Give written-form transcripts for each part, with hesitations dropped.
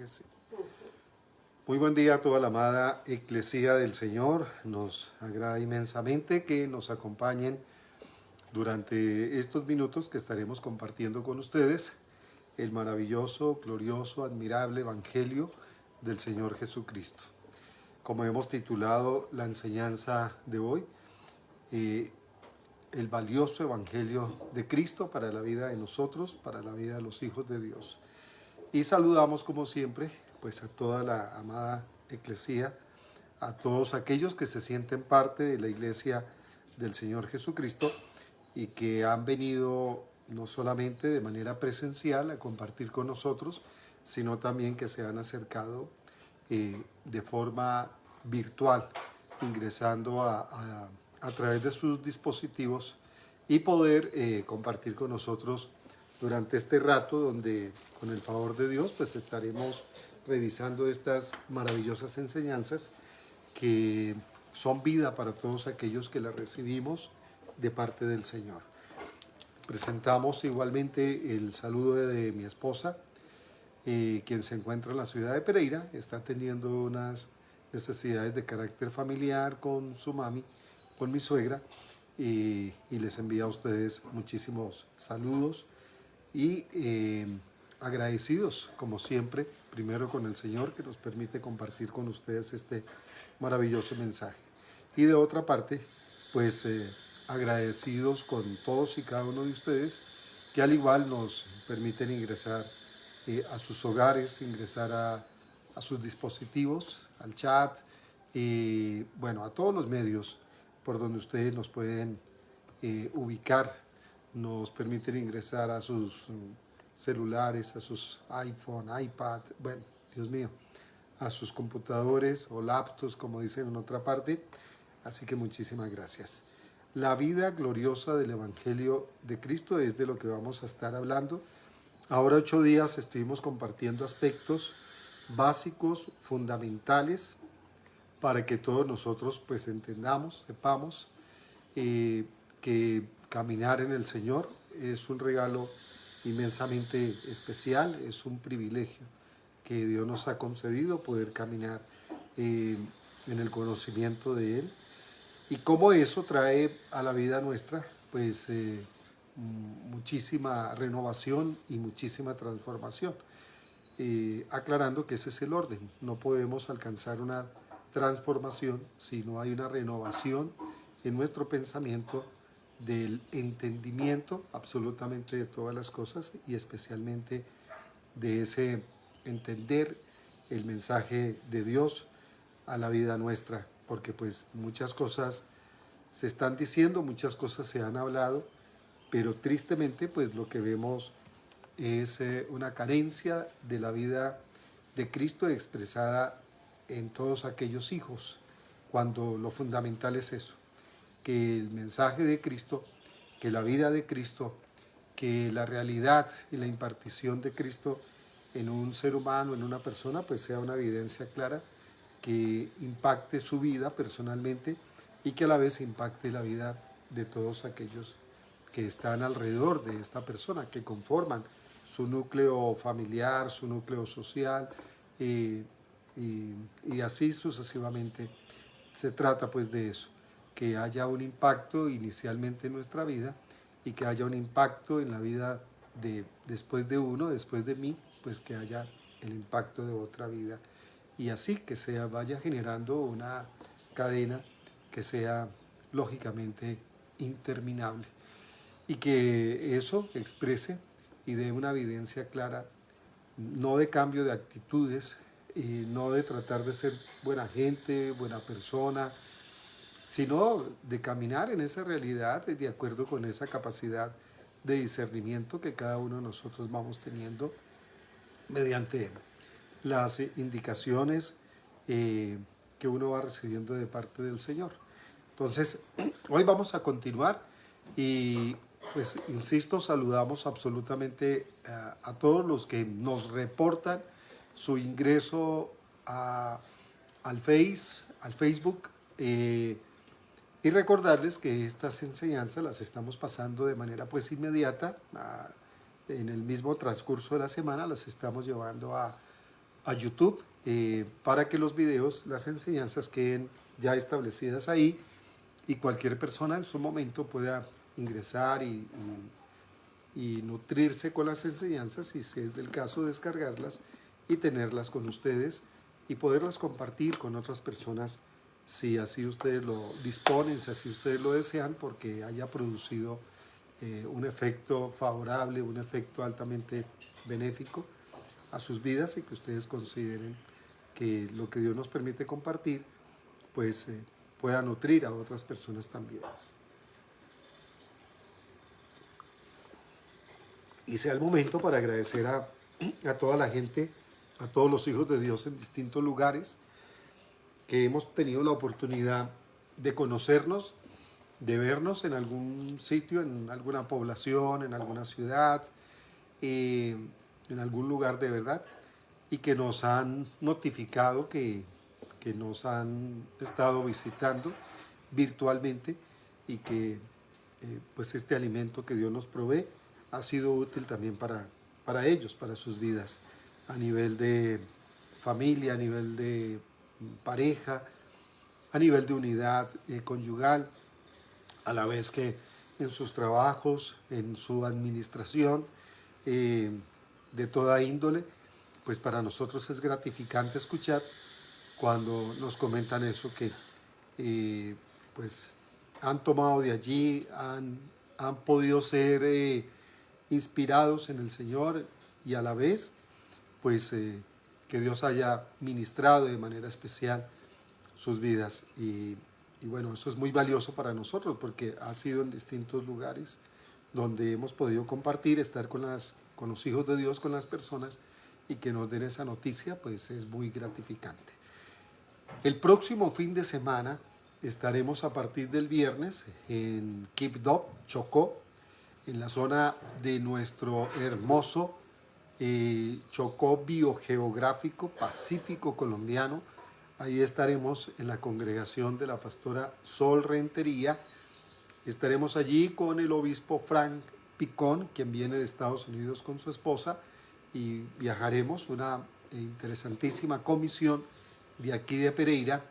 que sí. Muy buen día a toda la amada Eclesía del Señor. Nos agrada inmensamente que nos acompañen durante estos minutos que estaremos compartiendo con ustedes el maravilloso, glorioso, admirable Evangelio del Señor Jesucristo. Como hemos titulado la enseñanza de hoy, el valioso Evangelio de Cristo para la vida de nosotros, para la vida de los hijos de Dios. Y saludamos como siempre pues a toda la amada Eclesía, a todos aquellos que se sienten parte de la Iglesia del Señor Jesucristo y que han venido no solamente de manera presencial a compartir con nosotros, sino también que se han acercado de forma virtual, ingresando a través de sus dispositivos y poder compartir con nosotros durante este rato donde con el favor de Dios pues estaremos revisando estas maravillosas enseñanzas que son vida para todos aquellos que las recibimos de parte del Señor. Presentamos igualmente el saludo de mi esposa, quien se encuentra en la ciudad de Pereira, está teniendo unas necesidades de carácter familiar con su mami, con mi suegra, y les envía a ustedes muchísimos saludos y agradecidos, como siempre, primero con el Señor que nos permite compartir con ustedes este maravilloso mensaje. Y de otra parte, pues agradecidos con todos y cada uno de ustedes que al igual nos permiten ingresar a sus hogares, ingresar a sus dispositivos, al chat, y bueno, a todos los medios por donde ustedes nos pueden ubicar, nos permiten ingresar a sus celulares, a sus iPhone, iPad, bueno, Dios mío, a sus computadores o laptops, como dicen en otra parte. Así que muchísimas gracias. La vida gloriosa del Evangelio de Cristo es de lo que vamos a estar hablando. Ahora 8 días estuvimos compartiendo aspectos básicos, fundamentales, para que todos nosotros pues entendamos, sepamos que caminar en el Señor es un regalo inmensamente especial, es un privilegio que Dios nos ha concedido poder caminar en el conocimiento de Él, y cómo eso trae a la vida nuestra pues muchísima renovación y muchísima transformación, aclarando que ese es el orden. No podemos alcanzar una transformación si no hay una renovación en nuestro pensamiento del entendimiento absolutamente de todas las cosas y especialmente de ese entender el mensaje de Dios a la vida nuestra, porque pues muchas cosas se están diciendo, muchas cosas se han hablado, pero tristemente pues lo que vemos es una carencia de la vida de Cristo expresada en todos aquellos hijos, cuando lo fundamental es eso, que el mensaje de Cristo, que la vida de Cristo, que la realidad y la impartición de Cristo en un ser humano, en una persona, pues sea una evidencia clara que impacte su vida personalmente y que a la vez impacte la vida de todos aquellos que están alrededor de esta persona, que conforman su núcleo familiar, su núcleo social, y así sucesivamente. Se trata pues de eso, que haya un impacto inicialmente en nuestra vida y que haya un impacto en la vida de después de uno, después de mí, pues que haya el impacto de otra vida, y así que se vaya generando una cadena que sea lógicamente interminable y que eso exprese y dé una evidencia clara, no de cambio de actitudes, no de tratar de ser buena gente, buena persona, sino de caminar en esa realidad de acuerdo con esa capacidad de discernimiento que cada uno de nosotros vamos teniendo mediante las indicaciones que uno va recibiendo de parte del Señor. Entonces, hoy vamos a continuar y pues insisto, saludamos absolutamente a todos los que nos reportan su ingreso al Facebook, y recordarles que estas enseñanzas las estamos pasando de manera pues inmediata, en el mismo transcurso de la semana las estamos llevando a YouTube para que los videos, las enseñanzas queden ya establecidas ahí y cualquier persona en su momento pueda ingresar y nutrirse con las enseñanzas y, si es del caso, descargarlas y tenerlas con ustedes y poderlas compartir con otras personas si así ustedes lo disponen, si así ustedes lo desean, porque haya producido un efecto favorable, un efecto altamente benéfico a sus vidas y que ustedes consideren que lo que Dios nos permite compartir pues pueda nutrir a otras personas también. Y sea el momento para agradecer a toda la gente, a todos los hijos de Dios en distintos lugares, que hemos tenido la oportunidad de conocernos, de vernos en algún sitio, en alguna población, en alguna ciudad, en algún lugar de verdad, y que nos han notificado que nos han estado visitando virtualmente y que pues este alimento que Dios nos provee ha sido útil también para ellos, para sus vidas, a nivel de familia, a nivel de pareja, a nivel de unidad conyugal, a la vez que en sus trabajos, en su administración, de toda índole. Pues para nosotros es gratificante escuchar cuando nos comentan eso, que pues han tomado de allí, han podido ser inspirados en el Señor y a la vez pues que Dios haya ministrado de manera especial sus vidas. Y bueno, eso es muy valioso para nosotros porque ha sido en distintos lugares donde hemos podido compartir, estar con los hijos de Dios, con las personas, y que nos den esa noticia, pues es muy gratificante. El próximo fin de semana estaremos a partir del viernes en Quibdó, Chocó, en la zona de nuestro hermoso Chocó biogeográfico Pacífico colombiano. Ahí estaremos en la congregación de la pastora Sol Rentería. Estaremos allí con el obispo Frank Picón, quien viene de Estados Unidos con su esposa, y viajaremos una interesantísima comisión de aquí de Pereira,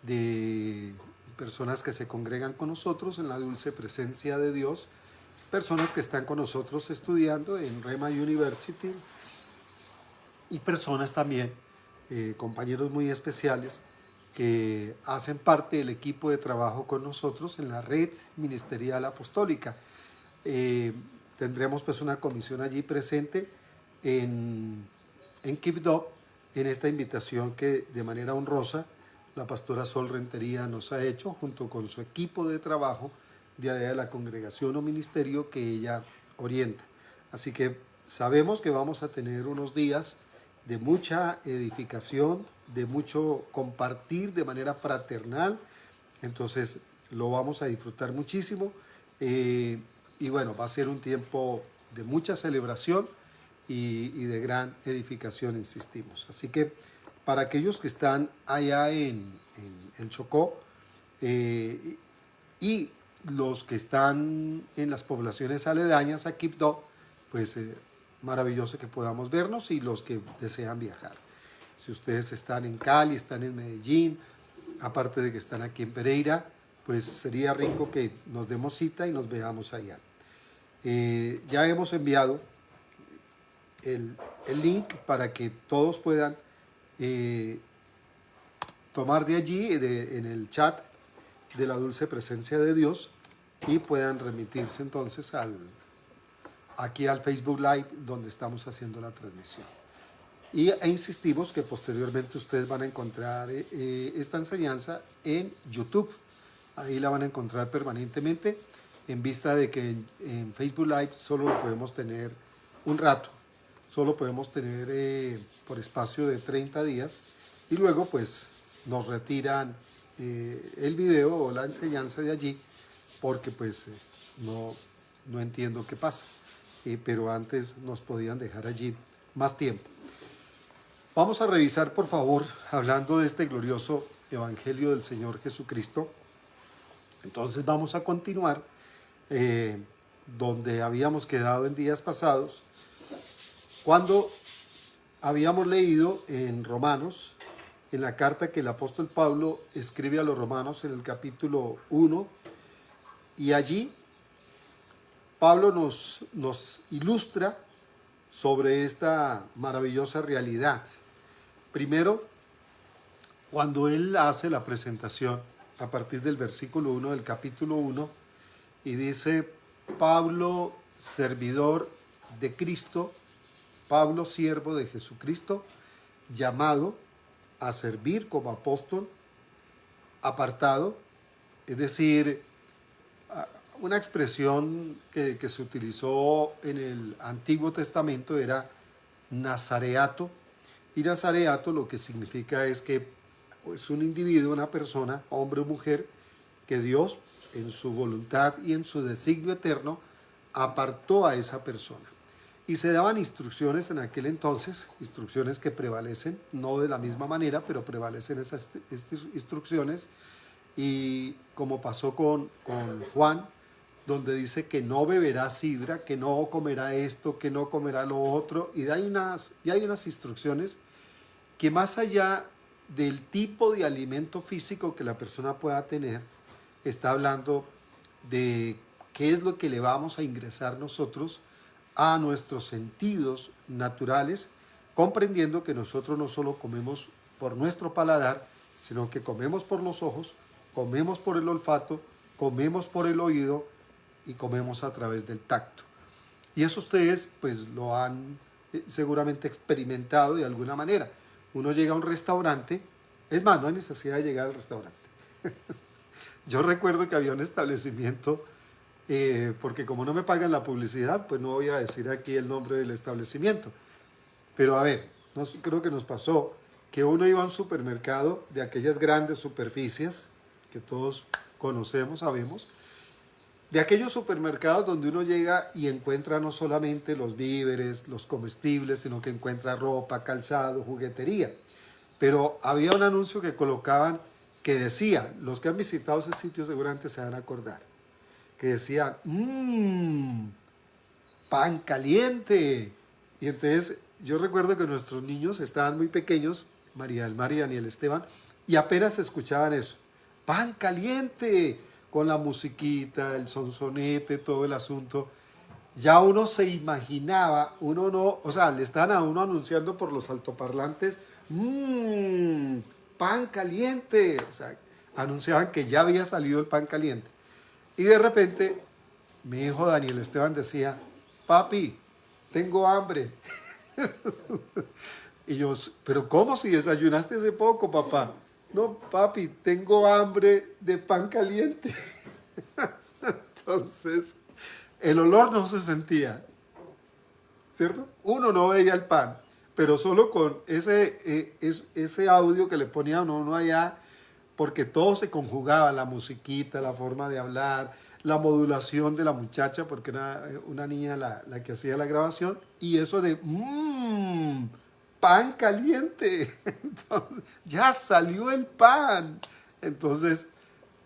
de personas que se congregan con nosotros en la dulce presencia de Dios, personas que están con nosotros estudiando en Rema University y personas también, compañeros muy especiales, que hacen parte del equipo de trabajo con nosotros en la red ministerial apostólica. Tendremos pues una comisión allí presente en Quibdó, en esta invitación que de manera honrosa la pastora Sol Rentería nos ha hecho junto con su equipo de trabajo de allá de la congregación o ministerio que ella orienta. Así que sabemos que vamos a tener unos días de mucha edificación, de mucho compartir de manera fraternal, entonces lo vamos a disfrutar muchísimo y bueno, va a ser un tiempo de mucha celebración y de gran edificación, insistimos. Así que para aquellos que están allá en Chocó y los que están en las poblaciones aledañas a Quibdó, pues maravilloso que podamos vernos, y los que desean viajar. Si ustedes están en Cali, están en Medellín, aparte de que están aquí en Pereira, pues sería rico que nos demos cita y nos veamos allá. Ya hemos enviado el link para que todos puedan tomar de allí, en el chat de la dulce presencia de Dios, y puedan remitirse entonces aquí al Facebook Live donde estamos haciendo la transmisión. E insistimos que posteriormente ustedes van a encontrar esta enseñanza en YouTube. Ahí la van a encontrar permanentemente, en vista de que en Facebook Live solo lo podemos tener un rato, solo podemos tener por espacio de 30 días y luego pues nos retiran el video o la enseñanza de allí porque pues no entiendo qué pasa, pero antes nos podían dejar allí más tiempo. Vamos a revisar, por favor, hablando de este glorioso Evangelio del Señor Jesucristo. Entonces vamos a continuar donde habíamos quedado en días pasados, cuando habíamos leído en Romanos, en la carta que el apóstol Pablo escribe a los romanos en el capítulo 1, y allí Pablo nos ilustra sobre esta maravillosa realidad. Primero, cuando él hace la presentación a partir del versículo 1 del capítulo 1 y dice: Pablo, servidor de Cristo, Pablo, siervo de Jesucristo, llamado a servir como apóstol, apartado, es decir, una expresión que se utilizó en el Antiguo Testamento era nazareato, y nazareato lo que significa es que es un individuo, una persona, hombre o mujer, que Dios en su voluntad y en su designio eterno apartó a esa persona. Y se daban instrucciones en aquel entonces, instrucciones que prevalecen, no de la misma manera, pero prevalecen esas instrucciones. Y como pasó con Juan, donde dice que no beberá sidra, que no comerá esto, que no comerá lo otro, y hay unas instrucciones que, más allá del tipo de alimento físico que la persona pueda tener, está hablando de qué es lo que le vamos a ingresar nosotros a nuestros sentidos naturales, comprendiendo que nosotros no solo comemos por nuestro paladar, sino que comemos por los ojos, comemos por el olfato, comemos por el oído y comemos a través del tacto. Y eso ustedes pues lo han seguramente experimentado de alguna manera. Uno llega a un restaurante, es más, no hay necesidad de llegar al restaurante. Yo recuerdo que había un establecimiento, porque como no me pagan la publicidad, pues no voy a decir aquí el nombre del establecimiento. Pero a ver, creo que nos pasó que uno iba a un supermercado de aquellas grandes superficies que todos conocemos, sabemos, de aquellos supermercados donde uno llega y encuentra no solamente los víveres, los comestibles, sino que encuentra ropa, calzado, juguetería. Pero había un anuncio que colocaban que decía, los que han visitado ese sitio seguramente se van a acordar, que decía, pan caliente. Y entonces yo recuerdo que nuestros niños estaban muy pequeños, María del Mar y Daniel Esteban, y apenas escuchaban eso, pan caliente, con la musiquita, el sonsonete, todo el asunto. Ya uno se imaginaba, uno no, o sea, le estaban a uno anunciando por los altoparlantes, pan caliente, o sea, anunciaban que ya había salido el pan caliente. Y de repente, mi hijo Daniel Esteban decía, papi, tengo hambre. Y yo, pero ¿cómo si desayunaste hace poco, papá? No, papi, tengo hambre de pan caliente. Entonces, el olor no se sentía, ¿cierto? Uno no veía el pan, pero solo con ese audio que le ponía uno allá, porque todo se conjugaba, la musiquita, la forma de hablar, la modulación de la muchacha, porque era una niña la que hacía la grabación, y eso de pan caliente. Entonces, ya salió el pan. Entonces,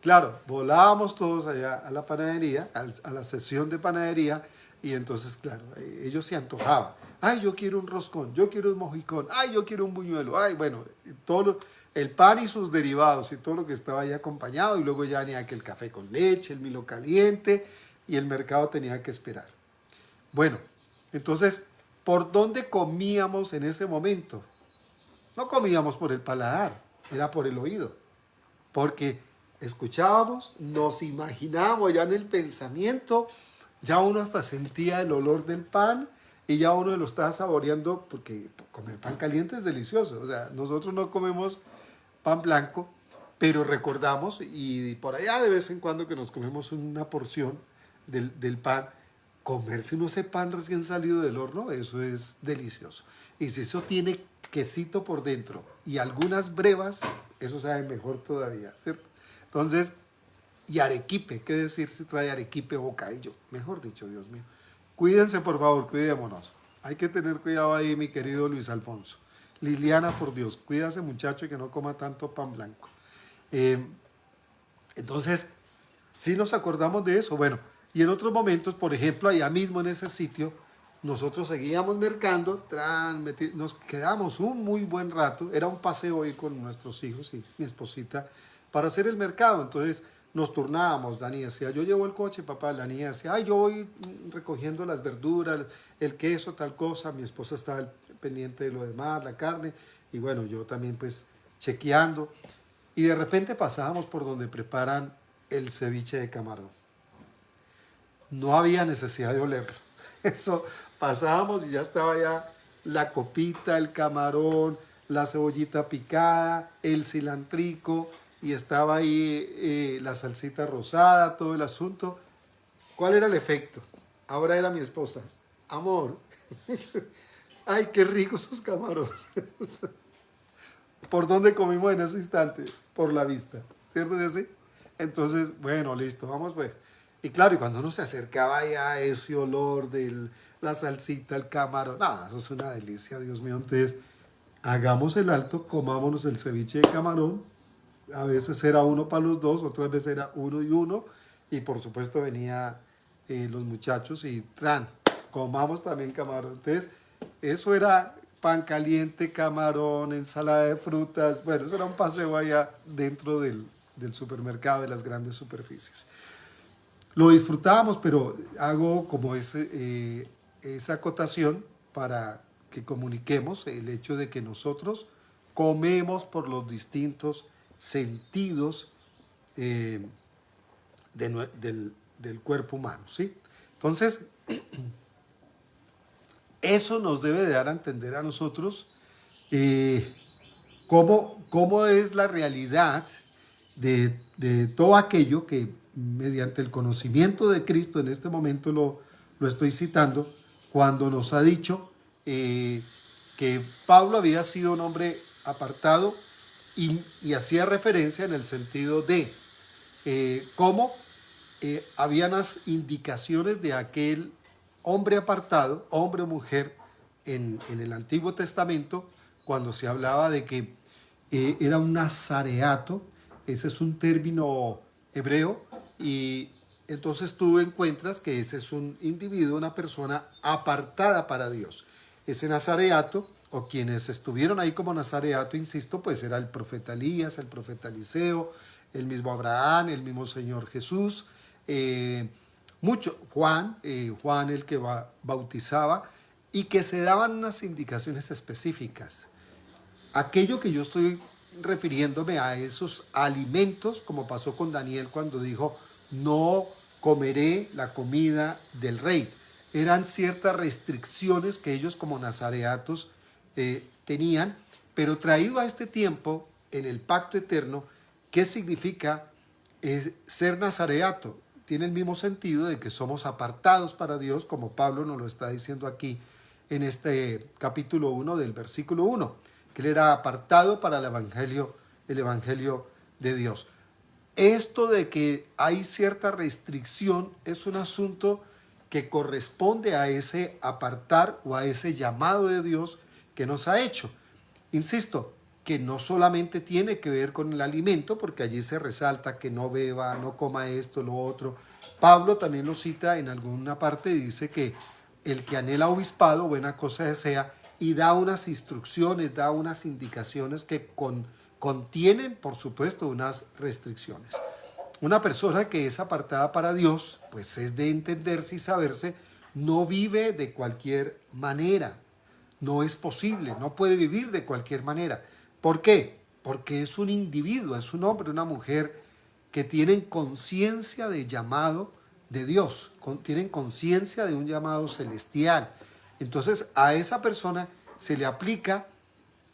claro, volábamos todos allá a la panadería, a la sesión de panadería, y entonces, claro, ellos se antojaban. Ay, yo quiero un roscón, yo quiero un mojicón, ay, yo quiero un buñuelo, ay, bueno, el pan y sus derivados y todo lo que estaba ahí acompañado, y luego ya venía que el café con leche, el Milo caliente, y el mercado tenía que esperar. Bueno, entonces, ¿por dónde comíamos en ese momento? No comíamos por el paladar, era por el oído, porque escuchábamos, nos imaginábamos ya en el pensamiento, ya uno hasta sentía el olor del pan y ya uno lo estaba saboreando, porque comer pan caliente es delicioso. O sea, nosotros no comemos pan blanco, pero recordamos, y por allá de vez en cuando que nos comemos una porción del pan, comerse uno ese pan recién salido del horno, eso es delicioso. Y si eso tiene quesito por dentro y algunas brevas, eso sabe mejor todavía, ¿cierto? Entonces, y arequipe, ¿qué decir si trae arequipe o bocadillo? Mejor dicho, Dios mío. Cuídense, por favor, cuidémonos. Hay que tener cuidado ahí, mi querido Luis Alfonso. Liliana, por Dios, cuídase, muchacho, y que no coma tanto pan blanco. Entonces, sí nos acordamos de eso. Bueno, y en otros momentos, por ejemplo, allá mismo en ese sitio, nosotros seguíamos mercando, nos quedamos un muy buen rato, era un paseo ahí con nuestros hijos y mi esposita para hacer el mercado, entonces nos turnábamos. Dani decía, yo llevo el coche, papá. La niña decía, ay, yo voy recogiendo las verduras, el queso, tal cosa. Mi esposa estaba pendiente de lo demás, la carne, y bueno, yo también pues chequeando. Y de repente pasábamos por donde preparan el ceviche de camarón. No había necesidad de olerlo. Eso, pasábamos y ya estaba ya la copita, el camarón, la cebollita picada, el cilantrico, y estaba ahí la salsita rosada, todo el asunto. ¿Cuál era el efecto? Ahora era mi esposa. Amor, ay, qué ricos esos camarones. ¿Por dónde comimos en ese instante? Por la vista, ¿cierto que sí? Entonces, bueno, listo, vamos pues. Y claro, y cuando uno se acercaba ya a ese olor de la salsita, el camarón, nada, eso es una delicia, Dios mío. Entonces, hagamos el alto, comámonos el ceviche de camarón. A veces era uno para los dos, otras veces era uno y uno. Y por supuesto venía los muchachos y comamos también camarón. Entonces, eso era pan caliente, camarón, ensalada de frutas. Bueno, eso era un paseo allá dentro del supermercado, de las grandes superficies. Lo disfrutábamos, pero hago como esa acotación para que comuniquemos el hecho de que nosotros comemos por los distintos sentidos del cuerpo humano, ¿sí? Entonces, eso nos debe de dar a entender a nosotros cómo es la realidad de todo aquello que mediante el conocimiento de Cristo, en este momento lo estoy citando, cuando nos ha dicho que Pablo había sido un hombre apartado y hacía referencia en el sentido de cómo había unas indicaciones de aquel hombre apartado, hombre o mujer, en el Antiguo Testamento, cuando se hablaba de que era un nazareato. Ese es un término hebreo, y entonces tú encuentras que ese es un individuo, una persona apartada para Dios. Ese nazareato, o quienes estuvieron ahí como nazareato, insisto, pues era el profeta Elías, el profeta Eliseo, el mismo Abraham, el mismo Señor Jesús, Juan el que bautizaba, y que se daban unas indicaciones específicas. Aquello que yo estoy refiriéndome a esos alimentos, como pasó con Daniel cuando dijo, no comeré la comida del rey. Eran ciertas restricciones que ellos como nazareatos tenían, pero traído a este tiempo, en el pacto eterno, ¿qué significa ser nazareato? Tiene el mismo sentido de que somos apartados para Dios, como Pablo nos lo está diciendo aquí en este capítulo 1 del versículo 1, que él era apartado para el evangelio de Dios. Esto de que hay cierta restricción es un asunto que corresponde a ese apartar o a ese llamado de Dios que nos ha hecho. Insisto, que no solamente tiene que ver con el alimento, porque allí se resalta que no beba, no coma esto, lo otro. Pablo también lo cita en alguna parte y dice que el que anhela obispado, buena cosa desea, y da unas instrucciones, da unas indicaciones que contienen, por supuesto, unas restricciones. Una persona que es apartada para Dios, pues es de entenderse y saberse, no vive de cualquier manera. No es posible, no puede vivir de cualquier manera. ¿Por qué? Porque es un individuo, es un hombre, una mujer que tienen conciencia de llamado de Dios, tienen conciencia de un llamado celestial. Entonces a esa persona se le aplica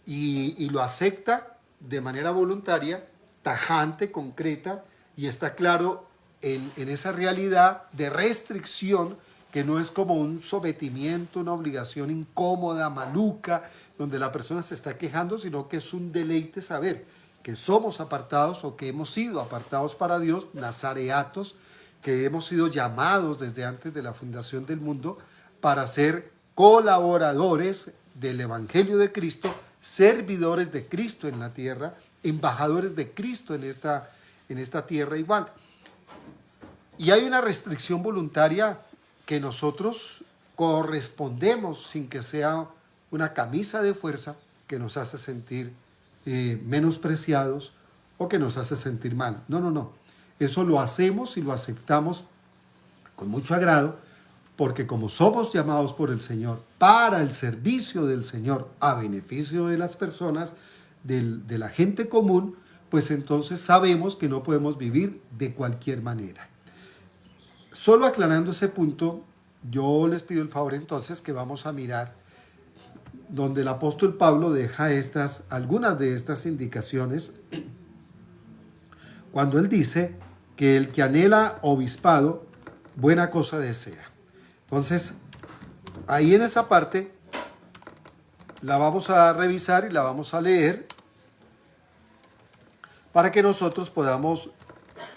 y lo acepta de manera voluntaria, tajante, concreta, y está claro en esa realidad de restricción, que no es como un sometimiento, una obligación incómoda, maluca, donde la persona se está quejando, sino que es un deleite saber que somos apartados o que hemos sido apartados para Dios, nazareatos, que hemos sido llamados desde antes de la fundación del mundo para ser colaboradores del Evangelio de Cristo, servidores de Cristo en la tierra, embajadores de Cristo en esta tierra igual. Y hay una restricción voluntaria que nosotros correspondemos sin que sea una camisa de fuerza que nos hace sentir menospreciados o que nos hace sentir mal. No, no, no. Eso lo hacemos y lo aceptamos con mucho agrado, porque como somos llamados por el Señor para el servicio del Señor a beneficio de las personas, de la gente común, pues entonces sabemos que no podemos vivir de cualquier manera. Solo aclarando ese punto, yo les pido el favor entonces que vamos a mirar donde el apóstol Pablo deja algunas de estas indicaciones cuando él dice que el que anhela obispado, buena cosa desea. Entonces, ahí en esa parte la vamos a revisar y la vamos a leer para que nosotros podamos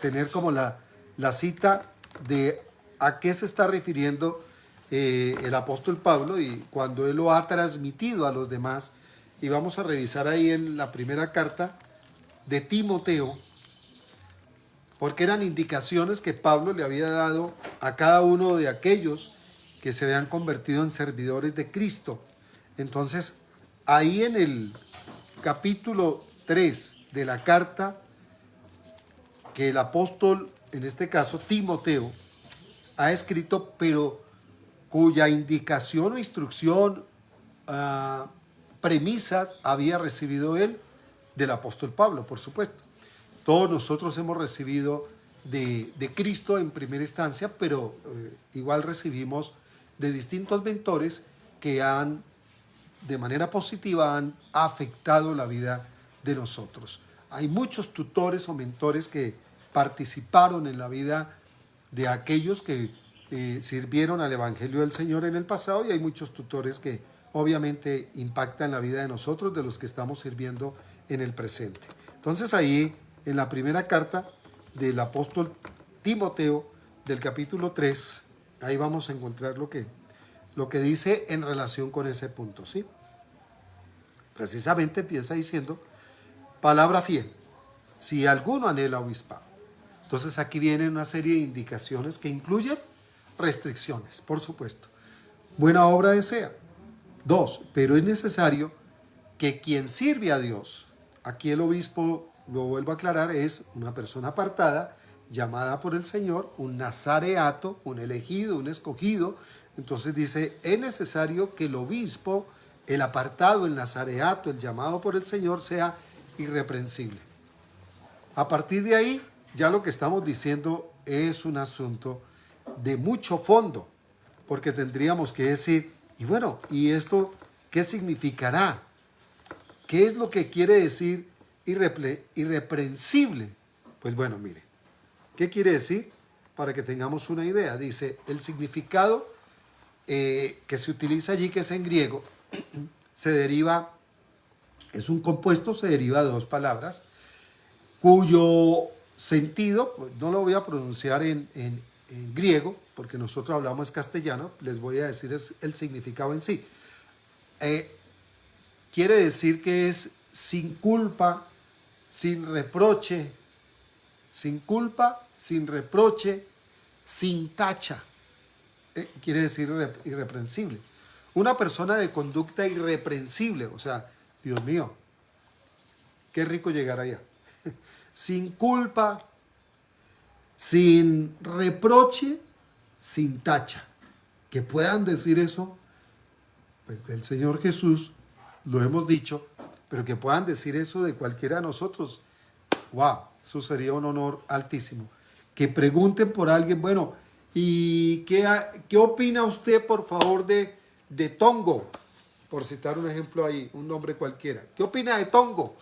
tener como la cita de a qué se está refiriendo el apóstol Pablo y cuando él lo ha transmitido a los demás. Y vamos a revisar ahí en la primera carta de Timoteo, porque eran indicaciones que Pablo le había dado a cada uno de aquellos que se habían convertido en servidores de Cristo. Entonces, ahí en el capítulo 3 de la carta que el apóstol, en este caso Timoteo, ha escrito, pero cuya indicación o instrucción, premisas, había recibido él del apóstol Pablo, por supuesto. Todos nosotros hemos recibido de Cristo en primera instancia, pero igual recibimos de distintos mentores que de manera positiva, han afectado la vida de nosotros. Hay muchos tutores o mentores que participaron en la vida de aquellos que sirvieron al Evangelio del Señor en el pasado, y hay muchos tutores que obviamente impactan la vida de nosotros, de los que estamos sirviendo en el presente. Entonces ahí en la primera carta del apóstol Timoteo, del capítulo 3, ahí vamos a encontrar lo que dice en relación con ese punto, ¿sí? Precisamente empieza diciendo, palabra fiel, si alguno anhela obispado. Entonces aquí vienen una serie de indicaciones que incluyen restricciones, por supuesto. Buena obra desea. 2, pero es necesario que quien sirve a Dios, aquí el obispo, lo vuelvo a aclarar, es una persona apartada, llamada por el Señor, un nazareato, un elegido, un escogido. Entonces dice, es necesario que el obispo, el apartado, el nazareato, el llamado por el Señor, sea irreprensible. A partir de ahí, ya lo que estamos diciendo es un asunto de mucho fondo, porque tendríamos que decir, y bueno, ¿y esto qué significará? ¿Qué es lo que quiere decir irreprensible? Pues bueno, mire, ¿qué quiere decir? Para que tengamos una idea. Dice, el significado que se utiliza allí, que es en griego, es un compuesto, se deriva de dos palabras, cuyo sentido, pues no lo voy a pronunciar en griego, porque nosotros hablamos castellano, les voy a decir el significado en sí. Quiere decir que es sin culpa, sin reproche, sin culpa, sin reproche, sin tacha. Quiere decir irreprensible. Una persona de conducta irreprensible, o sea, Dios mío, qué rico llegar allá. Sin culpa, sin reproche, sin tacha. Que puedan decir eso, pues del Señor Jesús, lo hemos dicho, pero que puedan decir eso de cualquiera de nosotros, wow, eso sería un honor altísimo. Que pregunten por alguien, bueno, ¿y qué opina usted, por favor, de Tongo? Por citar un ejemplo ahí, un nombre cualquiera. ¿Qué opina de Tongo?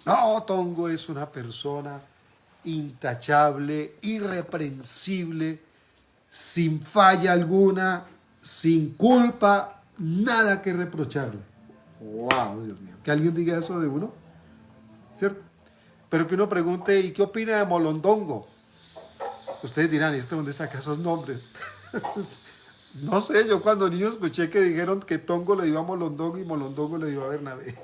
No, Tongo es una persona intachable, irreprensible, sin falla alguna, sin culpa, nada que reprocharle. ¡Wow, Dios mío! Que alguien diga eso de uno, ¿cierto? Pero que uno pregunte, ¿y qué opina de Molondongo? Ustedes dirán, ¿y dónde saca esos nombres? No sé, yo cuando niño escuché que dijeron que Tongo le iba a Molondongo y Molondongo le iba a Bernabé.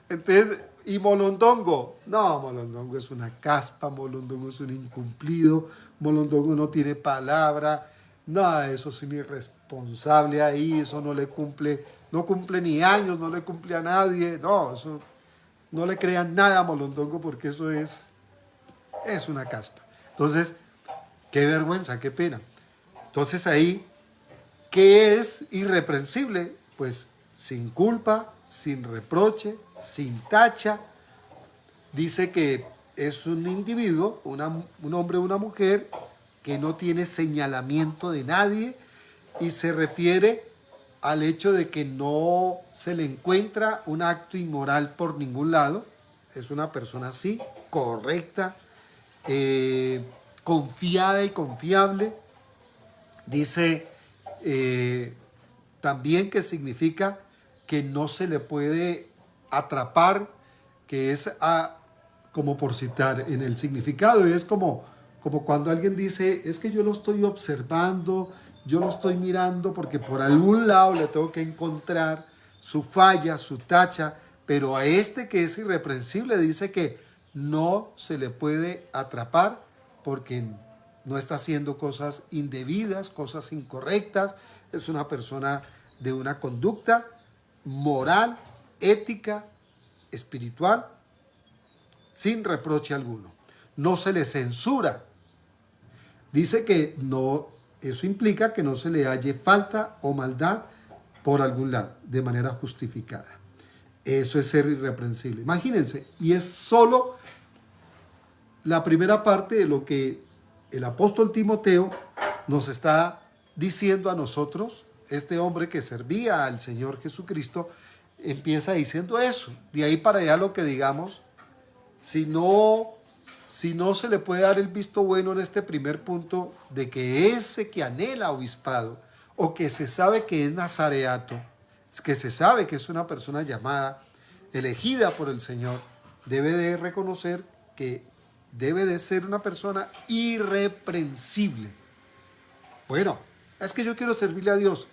Entonces, ¿y Molondongo? No, Molondongo es una caspa, Molondongo es un incumplido, Molondongo no tiene palabra, nada, eso es un irresponsable ahí, eso no le cumple, no cumple ni años, no le cumple a nadie, no, eso no le crean nada a Molondongo porque eso es una caspa. Entonces, qué vergüenza, qué pena. Entonces ahí, ¿qué es irreprensible? Pues sin culpa, sin reproche, sin tacha. Dice que es un individuo, un hombre o una mujer que no tiene señalamiento de nadie y se refiere al hecho de que no se le encuentra un acto inmoral por ningún lado. Es una persona así, correcta, confiada y confiable. Dice también que significa que no se le puede atrapar, que es como por citar en el significado, es como cuando alguien dice, es que yo lo estoy observando, yo lo estoy mirando porque por algún lado le tengo que encontrar su falla, su tacha, pero a este que es irreprensible dice que no se le puede atrapar porque no está haciendo cosas indebidas, cosas incorrectas, es una persona de una conducta moral, ética, espiritual, sin reproche alguno. No se le censura. Dice que no, eso implica que no se le halle falta o maldad por algún lado, de manera justificada. Eso es ser irreprensible. Imagínense, y es solo la primera parte de lo que el apóstol Timoteo nos está diciendo a nosotros. Este hombre que servía al Señor Jesucristo empieza diciendo eso. De ahí para allá lo que digamos, si no se le puede dar el visto bueno en este primer punto de que ese que anhela obispado o que se sabe que es nazareato, que se sabe que es una persona llamada, elegida por el Señor, debe de reconocer que debe de ser una persona irreprensible. Bueno, es que yo quiero servirle a Dios.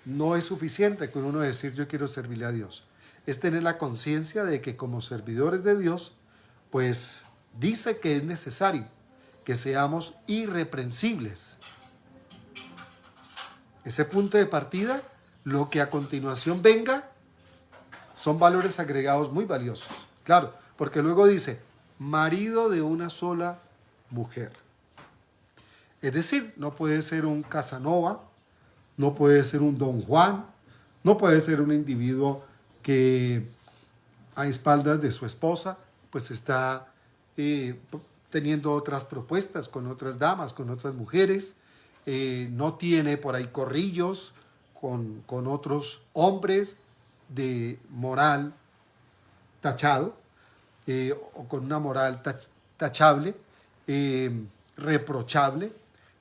No es suficiente con uno decir yo quiero servirle a Dios. Es tener la conciencia de que como servidores de Dios, pues dice que es necesario que seamos irreprensibles. Ese punto de partida, lo que a continuación venga, son valores agregados muy valiosos. Claro, porque luego dice, marido de una sola mujer. Es decir, no puede ser un Casanova, no puede ser un Don Juan, no puede ser un individuo que a espaldas de su esposa, pues está teniendo otras propuestas con otras damas, con otras mujeres, no tiene por ahí corrillos con otros hombres de moral tachado, o con una moral tachable, reprochable.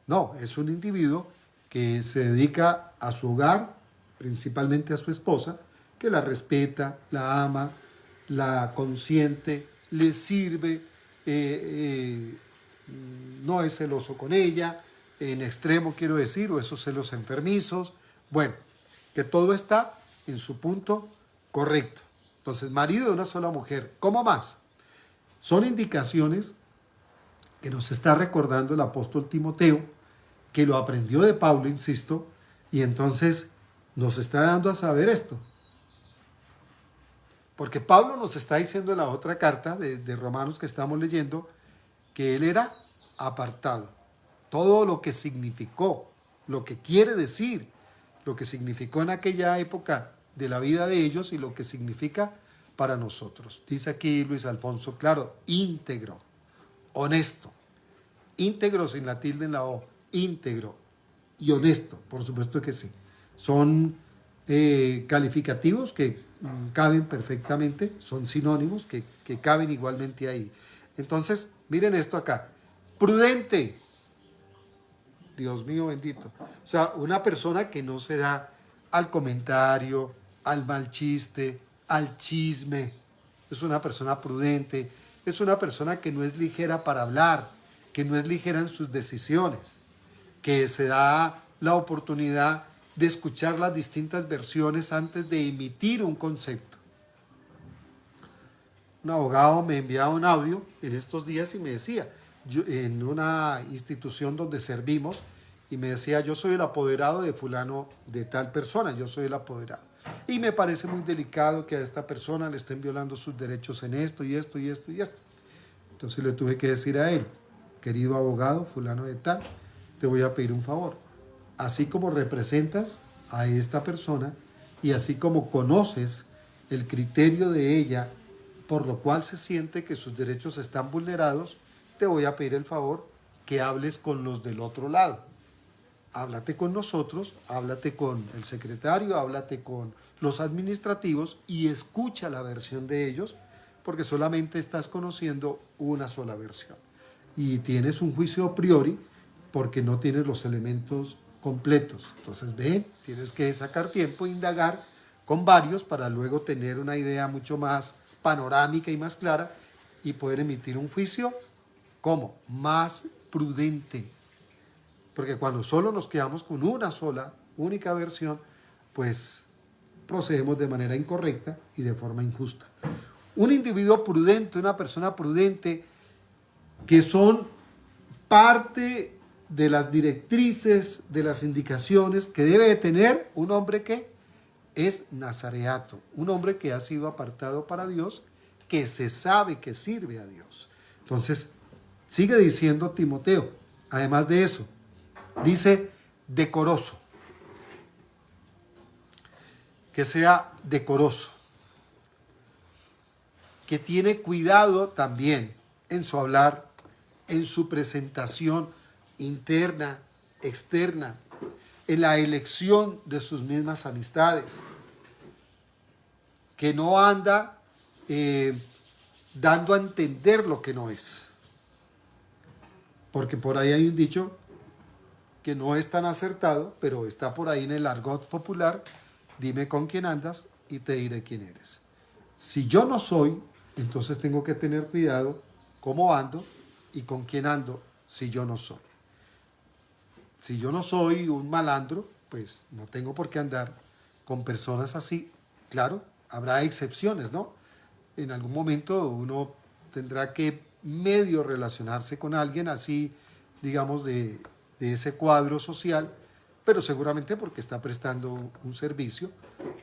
No, es un individuo que se dedica a su hogar, principalmente a su esposa, que la respeta, la ama, la consiente, le sirve, no es celoso con ella, en extremo quiero decir, o esos celos enfermizos. Bueno, que todo está en su punto correcto. Entonces, marido de una sola mujer, ¿cómo más? Son indicaciones que nos está recordando el apóstol Timoteo, que lo aprendió de Pablo, insisto, y entonces nos está dando a saber esto. Porque Pablo nos está diciendo en la otra carta de Romanos que estamos leyendo, que él era apartado. Todo lo que significó, lo que quiere decir, lo que significó en aquella época de la vida de ellos y lo que significa para nosotros. Dice aquí Luis Alfonso, claro, íntegro, honesto, íntegro sin la tilde en la O, íntegro y honesto, por supuesto que sí. Son calificativos que caben perfectamente, son sinónimos que caben igualmente ahí. Entonces, miren esto acá, prudente, Dios mío bendito, o sea, una persona que no se da al comentario, al mal chiste, al chisme, es una persona prudente, es una persona que no es ligera para hablar, que no es ligera en sus decisiones, que se da la oportunidad de escuchar las distintas versiones antes de emitir un concepto. Un abogado me enviaba un audio en estos días y me decía, yo, en una institución donde servimos, y me decía, yo soy el apoderado de fulano, de tal persona, yo soy el apoderado. Y me parece muy delicado que a esta persona le estén violando sus derechos en esto y esto y esto y esto. Entonces le tuve que decir a él, querido abogado, fulano de tal, te voy a pedir un favor. Así como representas a esta persona y así como conoces el criterio de ella, por lo cual se siente que sus derechos están vulnerados, te voy a pedir el favor que hables con los del otro lado. Háblate con nosotros, háblate con el secretario, háblate con los administrativos y escucha la versión de ellos, porque solamente estás conociendo una sola versión. Y tienes un juicio a priori porque no tienes los elementos completos. Entonces, tienes que sacar tiempo e indagar con varios para luego tener una idea mucho más panorámica y más clara y poder emitir un juicio, ¿cómo? Más prudente. Porque cuando solo nos quedamos con una sola, única versión, pues procedemos de manera incorrecta y de forma injusta. Un individuo prudente, una persona prudente, que son parte de las directrices, de las indicaciones que debe de tener un hombre que es nazareato, un hombre que ha sido apartado para Dios, que se sabe que sirve a Dios. Entonces, sigue diciendo Timoteo, además de eso, dice decoroso, que sea decoroso, que tiene cuidado también en su hablar, en su presentación interna, externa, en la elección de sus mismas amistades, que no anda dando a entender lo que no es. Porque por ahí hay un dicho que no es tan acertado, pero está por ahí en el argot popular: dime con quién andas y te diré quién eres. Si yo no soy, entonces tengo que tener cuidado cómo ando y con quién ando si yo no soy. Si yo no soy un malandro, pues no tengo por qué andar con personas así. Claro, habrá excepciones, ¿no? En algún momento uno tendrá que medio relacionarse con alguien así, digamos, de ese cuadro social, pero seguramente porque está prestando un servicio.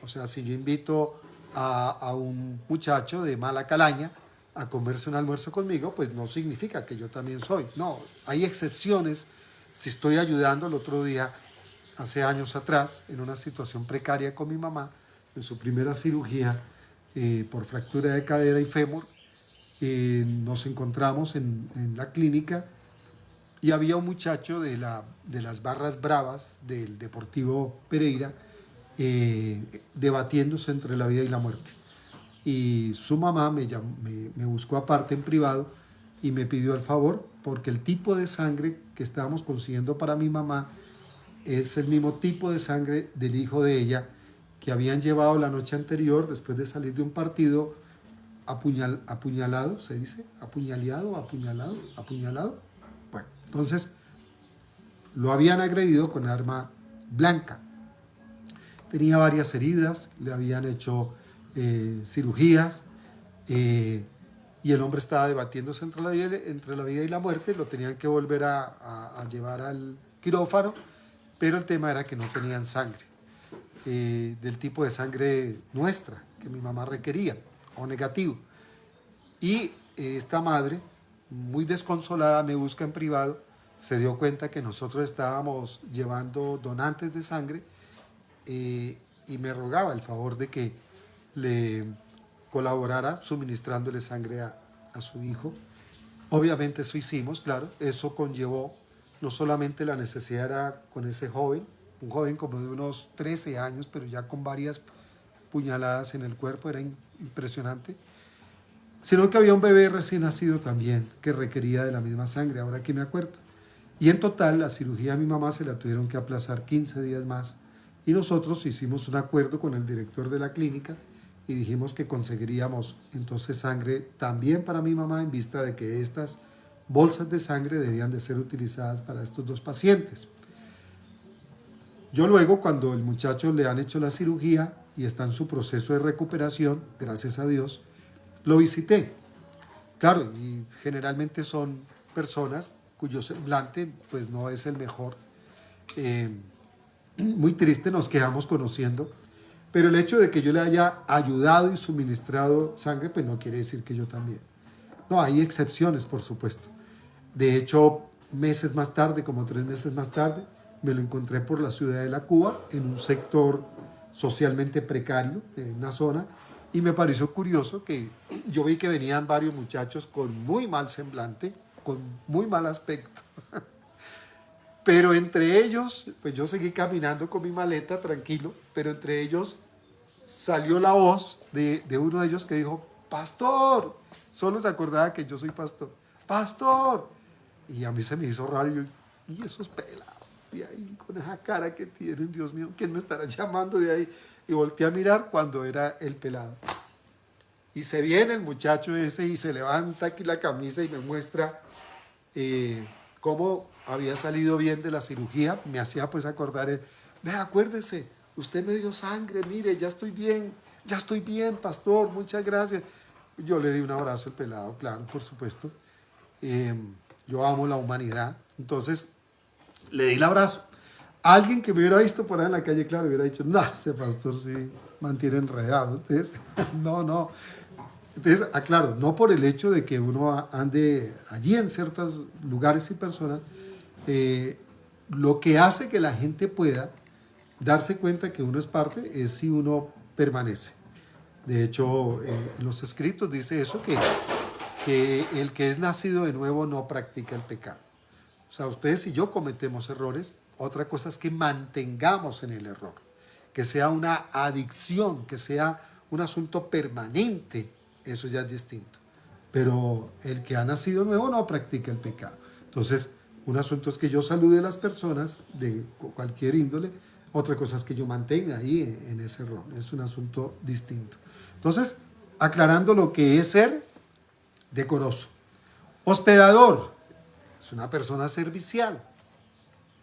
O sea, si yo invito a un muchacho de mala calaña a comerse un almuerzo conmigo, pues no significa que yo también soy. No, hay excepciones. Si estoy ayudando, el otro día, hace años atrás, en una situación precaria con mi mamá, en su primera cirugía por fractura de cadera y fémur, nos encontramos en la clínica y había un muchacho de las barras bravas del Deportivo Pereira debatiéndose entre la vida y la muerte. Y su mamá me buscó aparte en privado y me pidió el favor, porque el tipo de sangre que estábamos consiguiendo para mi mamá es el mismo tipo de sangre del hijo de ella que habían llevado la noche anterior después de salir de un partido apuñalado, ¿se dice? Apuñaleado. Bueno, entonces lo habían agredido con arma blanca. Tenía varias heridas, le habían hecho cirugías y el hombre estaba debatiéndose entre la vida y la muerte. Lo tenían que volver a llevar al quirófano, pero el tema era que no tenían sangre, del tipo de sangre nuestra que mi mamá requería, o negativo. Y esta madre, muy desconsolada, me busca en privado, se dio cuenta que nosotros estábamos llevando donantes de sangre y me rogaba el favor de que le colaborara suministrándole sangre a su hijo. Obviamente eso hicimos, claro, eso conllevó no solamente la necesidad era con ese joven, un joven como de unos 13 años, pero ya con varias puñaladas en el cuerpo, era impresionante, sino que había un bebé recién nacido también que requería de la misma sangre, ahora que me acuerdo. Y en total la cirugía a mi mamá se la tuvieron que aplazar 15 días más y nosotros hicimos un acuerdo con el director de la clínica y dijimos que conseguiríamos entonces sangre también para mi mamá en vista de que estas bolsas de sangre debían de ser utilizadas para estos dos pacientes. Yo luego, cuando el muchacho le han hecho la cirugía y está en su proceso de recuperación, gracias a Dios, lo visité. Claro, y generalmente son personas cuyo semblante pues no es el mejor. muy triste, nos quedamos conociendo, pero el hecho de que yo le haya ayudado y suministrado sangre, pues no quiere decir que yo también. No, hay excepciones, por supuesto. De hecho, meses más tarde, como 3 meses más tarde, me lo encontré por la ciudad de La Cuba, en un sector socialmente precario, en una zona, y me pareció curioso que yo vi que venían varios muchachos con muy mal semblante, con muy mal aspecto. Pero entre ellos, pues yo seguí caminando con mi maleta tranquilo, pero entre ellos salió la voz de uno de ellos que dijo, pastor, solo se acordaba que yo soy pastor, pastor. Y a mí se me hizo raro, y esos pelados de ahí, con esa cara que tienen, Dios mío, ¿quién me estará llamando de ahí? Y volteé a mirar cuando era el pelado. Y se viene el muchacho ese y se levanta aquí la camisa y me muestra cómo había salido bien de la cirugía. Me hacía pues acordar, vea, acuérdese, usted me dio sangre, mire, ya estoy bien, pastor, muchas gracias. Yo le di un abrazo al pelado, claro, por supuesto. Yo amo la humanidad, entonces le di el abrazo. Alguien que me hubiera visto por ahí en la calle, claro, hubiera dicho, no, ese pastor sí mantiene enredado. Entonces, no. Entonces, aclaro, no por el hecho de que uno ande allí en ciertos lugares y personas, lo que hace que la gente pueda darse cuenta que uno es parte es si uno permanece. De hecho, en los escritos dice eso, que el que es nacido de nuevo no practica el pecado. O sea, ustedes y yo cometemos errores. Otra cosa es que mantengamos en el error, que sea una adicción, que sea un asunto permanente. Eso ya es distinto. Pero el que ha nacido nuevo no practica el pecado. Entonces, un asunto es que yo salude a las personas de cualquier índole. Otra cosa es que yo mantenga ahí en ese error. Es un asunto distinto. Entonces, aclarando lo que es ser decoroso. Hospedador es una persona servicial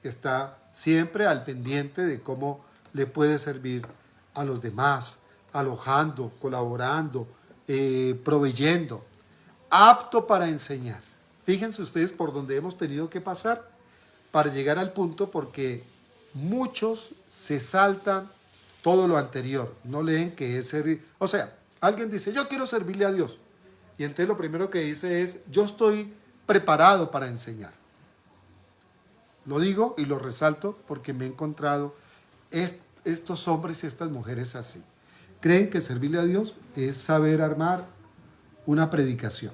que está siempre al pendiente de cómo le puede servir a los demás, alojando, colaborando, proveyendo, apto para enseñar. Fíjense ustedes por donde hemos tenido que pasar para llegar al punto, porque muchos se saltan todo lo anterior, no leen que es servir. O sea, alguien dice, yo quiero servirle a Dios. Y entonces lo primero que dice es, yo estoy preparado para enseñar. Lo digo y lo resalto porque me he encontrado estos hombres y estas mujeres así. Creen que servirle a Dios es saber armar una predicación.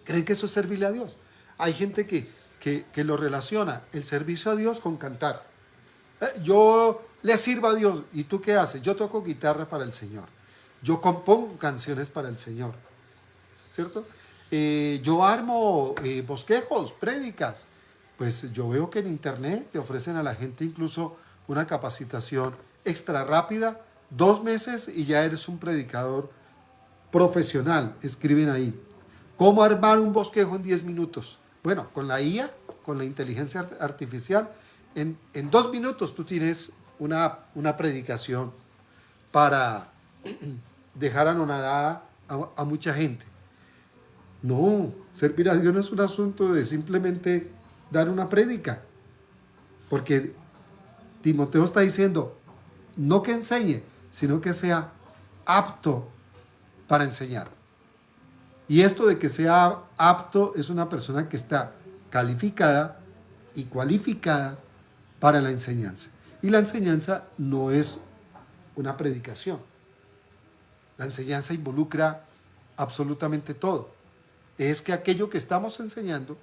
Creen que eso es servirle a Dios. Hay gente que lo relaciona el servicio a Dios con cantar. Yo le sirvo a Dios. ¿Y tú qué haces? Yo toco guitarra para el Señor. Yo compongo canciones para el Señor. ¿Cierto? Yo armo bosquejos, prédicas. Pues yo veo que en internet le ofrecen a la gente incluso una capacitación extra rápida, 2 meses y ya eres un predicador profesional. Escriben ahí, ¿cómo armar un bosquejo en 10 minutos? Bueno, con la IA, con la inteligencia artificial, en 2 minutos tú tienes una predicación para dejar anonadada a mucha gente. No, servir a Dios no es un asunto de simplemente dar una prédica, porque Timoteo está diciendo, no que enseñe, sino que sea apto para enseñar. Y esto de que sea apto es una persona que está calificada y cualificada para la enseñanza. Y la enseñanza no es una predicación. La enseñanza involucra absolutamente todo. Es que aquello que estamos enseñando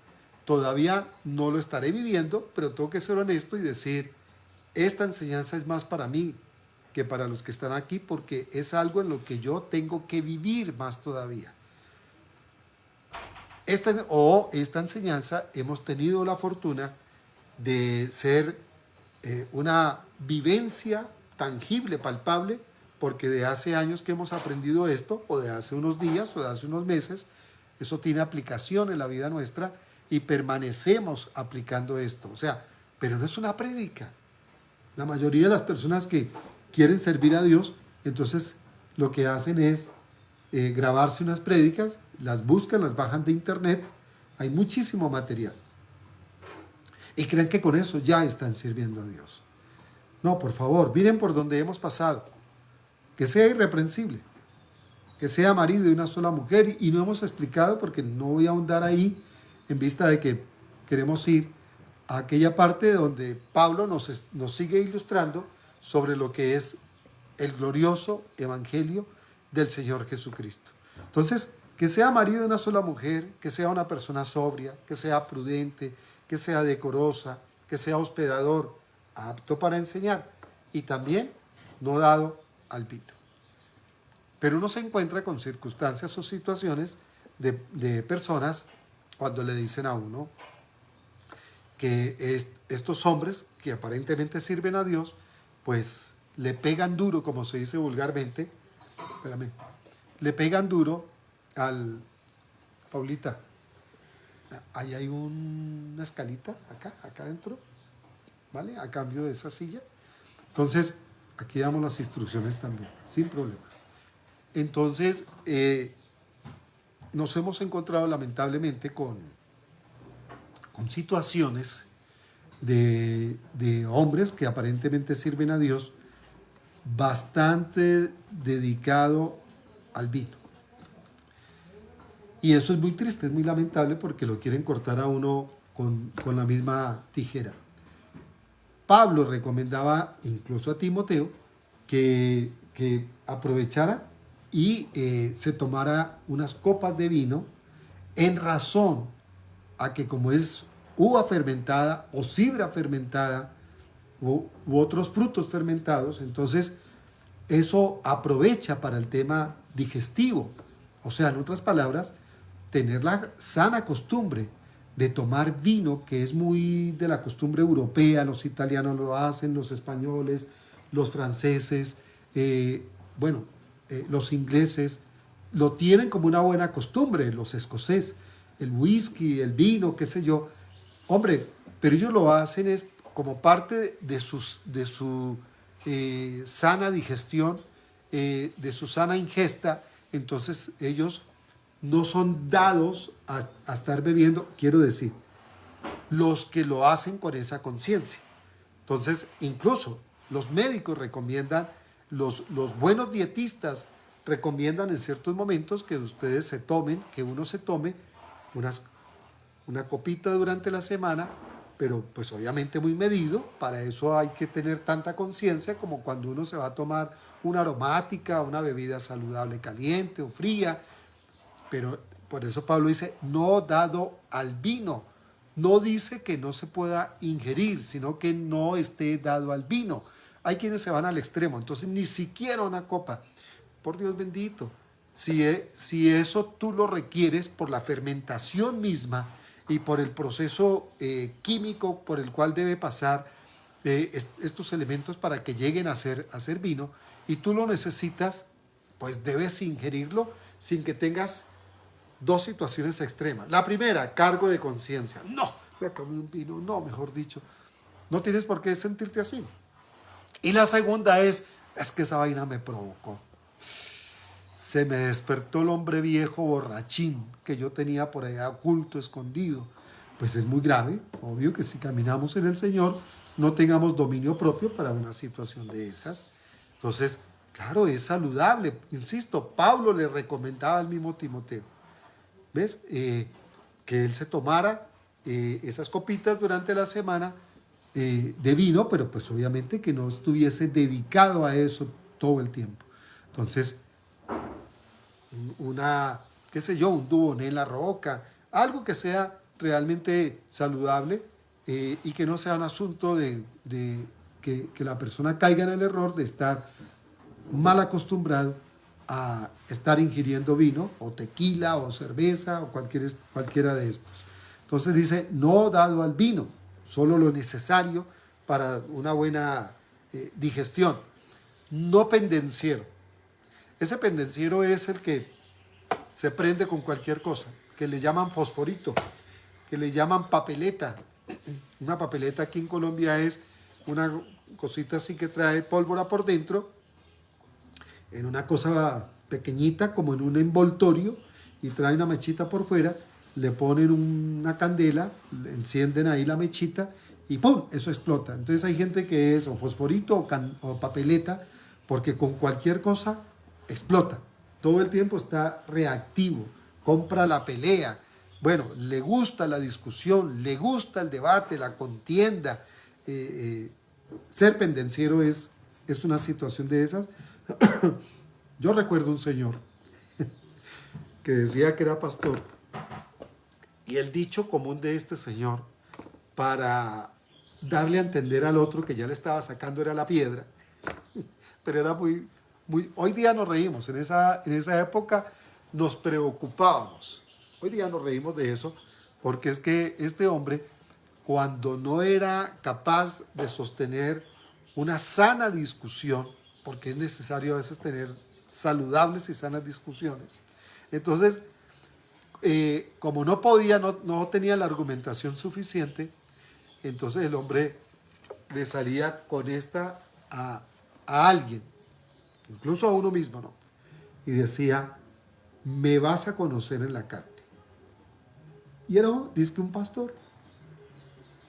todavía no lo estaré viviendo, pero tengo que ser honesto y decir, esta enseñanza es más para mí que para los que están aquí, porque es algo en lo que yo tengo que vivir más todavía. Esta enseñanza hemos tenido la fortuna de ser una vivencia tangible, palpable, porque de hace años que hemos aprendido esto, o de hace unos días, o de hace unos meses, eso tiene aplicación en la vida nuestra y permanecemos aplicando esto. O sea, pero no es una prédica. La mayoría de las personas que quieren servir a Dios, entonces lo que hacen es grabarse unas prédicas, las buscan, las bajan de internet, hay muchísimo material. y creen que con eso ya están sirviendo a Dios. No, por favor, miren por donde hemos pasado. Que sea irreprensible, que sea marido de una sola mujer, y no hemos explicado, porque no voy a ahondar ahí en vista de que queremos ir a aquella parte donde Pablo nos sigue ilustrando sobre lo que es el glorioso evangelio del Señor Jesucristo. Entonces, que sea marido de una sola mujer, que sea una persona sobria, que sea prudente, que sea decorosa, que sea hospedador, apto para enseñar, y también no dado al vino. Pero uno se encuentra con circunstancias o situaciones de personas cuando le dicen a uno que estos hombres que aparentemente sirven a Dios, pues le pegan duro, como se dice vulgarmente, le pegan duro al... Paulita, ahí hay una escalita, acá adentro, ¿vale? A cambio de esa silla. Entonces, aquí damos las instrucciones también, sin problema. Entonces, nos hemos encontrado lamentablemente con situaciones de hombres que aparentemente sirven a Dios, bastante dedicado al vino. Y eso es muy triste, es muy lamentable, porque lo quieren cortar a uno con la misma tijera. Pablo recomendaba incluso a Timoteo que aprovechara y se tomara unas copas de vino, en razón a que, como es uva fermentada o sidra fermentada u otros frutos fermentados, entonces eso aprovecha para el tema digestivo. O sea, en otras palabras, tener la sana costumbre de tomar vino, que es muy de la costumbre europea. Los italianos lo hacen, los españoles, los franceses, los ingleses lo tienen como una buena costumbre, los escoceses, el whisky, el vino, qué sé yo. Hombre, pero ellos lo hacen es como parte de su sana digestión, de su sana ingesta. Entonces ellos no son dados a estar bebiendo, quiero decir, los que lo hacen con esa conciencia. Entonces, incluso los médicos recomiendan, los buenos dietistas recomiendan en ciertos momentos que ustedes se tomen, que uno se tome una copita durante la semana, pero pues obviamente muy medido. Para eso hay que tener tanta conciencia como cuando uno se va a tomar una aromática, una bebida saludable caliente o fría. Pero por eso Pablo dice, no dado al vino. No dice que no se pueda ingerir, sino que no esté dado al vino. Hay quienes se van al extremo, entonces ni siquiera una copa. Por Dios bendito, si eso tú lo requieres por la fermentación misma y por el proceso químico por el cual debe pasar estos elementos para que lleguen a ser vino, y tú lo necesitas, pues debes ingerirlo sin que tengas dos situaciones extremas. La primera, cargo de conciencia. No, voy a comer un vino. No, mejor dicho, no tienes por qué sentirte así. Y la segunda es que esa vaina me provocó. Se me despertó el hombre viejo borrachín que yo tenía por allá oculto, escondido. Pues es muy grave. Obvio que si caminamos en el Señor, no tengamos dominio propio para una situación de esas. Entonces, claro, es saludable. Insisto, Pablo le recomendaba al mismo Timoteo, ¿ves? Que él se tomara esas copitas durante la semana de vino, pero pues obviamente que no estuviese dedicado a eso todo el tiempo. Entonces, qué sé yo, un Dubonnet en la roca, algo que sea realmente saludable y que no sea un asunto de que la persona caiga en el error de estar mal acostumbrado a estar ingiriendo vino o tequila o cerveza o cualquiera de estos. Entonces dice, no dado al vino, solo lo necesario para una buena digestión. No pendenciero. Ese pendenciero es el que se prende con cualquier cosa, que le llaman fosforito, que le llaman papeleta. Una papeleta aquí en Colombia es una cosita así que trae pólvora por dentro, en una cosa pequeñita como en un envoltorio, y trae una mechita por fuera, le ponen una candela, le encienden ahí la mechita y ¡pum! Eso explota. Entonces hay gente que es o fosforito o papeleta, porque con cualquier cosa explota. Todo el tiempo está reactivo, compra la pelea. Bueno, le gusta la discusión, le gusta el debate, la contienda. Ser pendenciero es una situación de esas. Yo recuerdo un señor que decía que era pastor, y el dicho común de este señor, para darle a entender al otro que ya le estaba sacando, era la piedra. Pero era muy... Hoy día nos reímos, en esa época nos preocupábamos. Hoy día nos reímos de eso, porque es que este hombre, cuando no era capaz de sostener una sana discusión, porque es necesario a veces tener saludables y sanas discusiones, entonces, como no podía, no tenía la argumentación suficiente, entonces el hombre le salía con esta a alguien, incluso a uno mismo, ¿no? Y decía, me vas a conocer en la carne. Y era, dice, un pastor,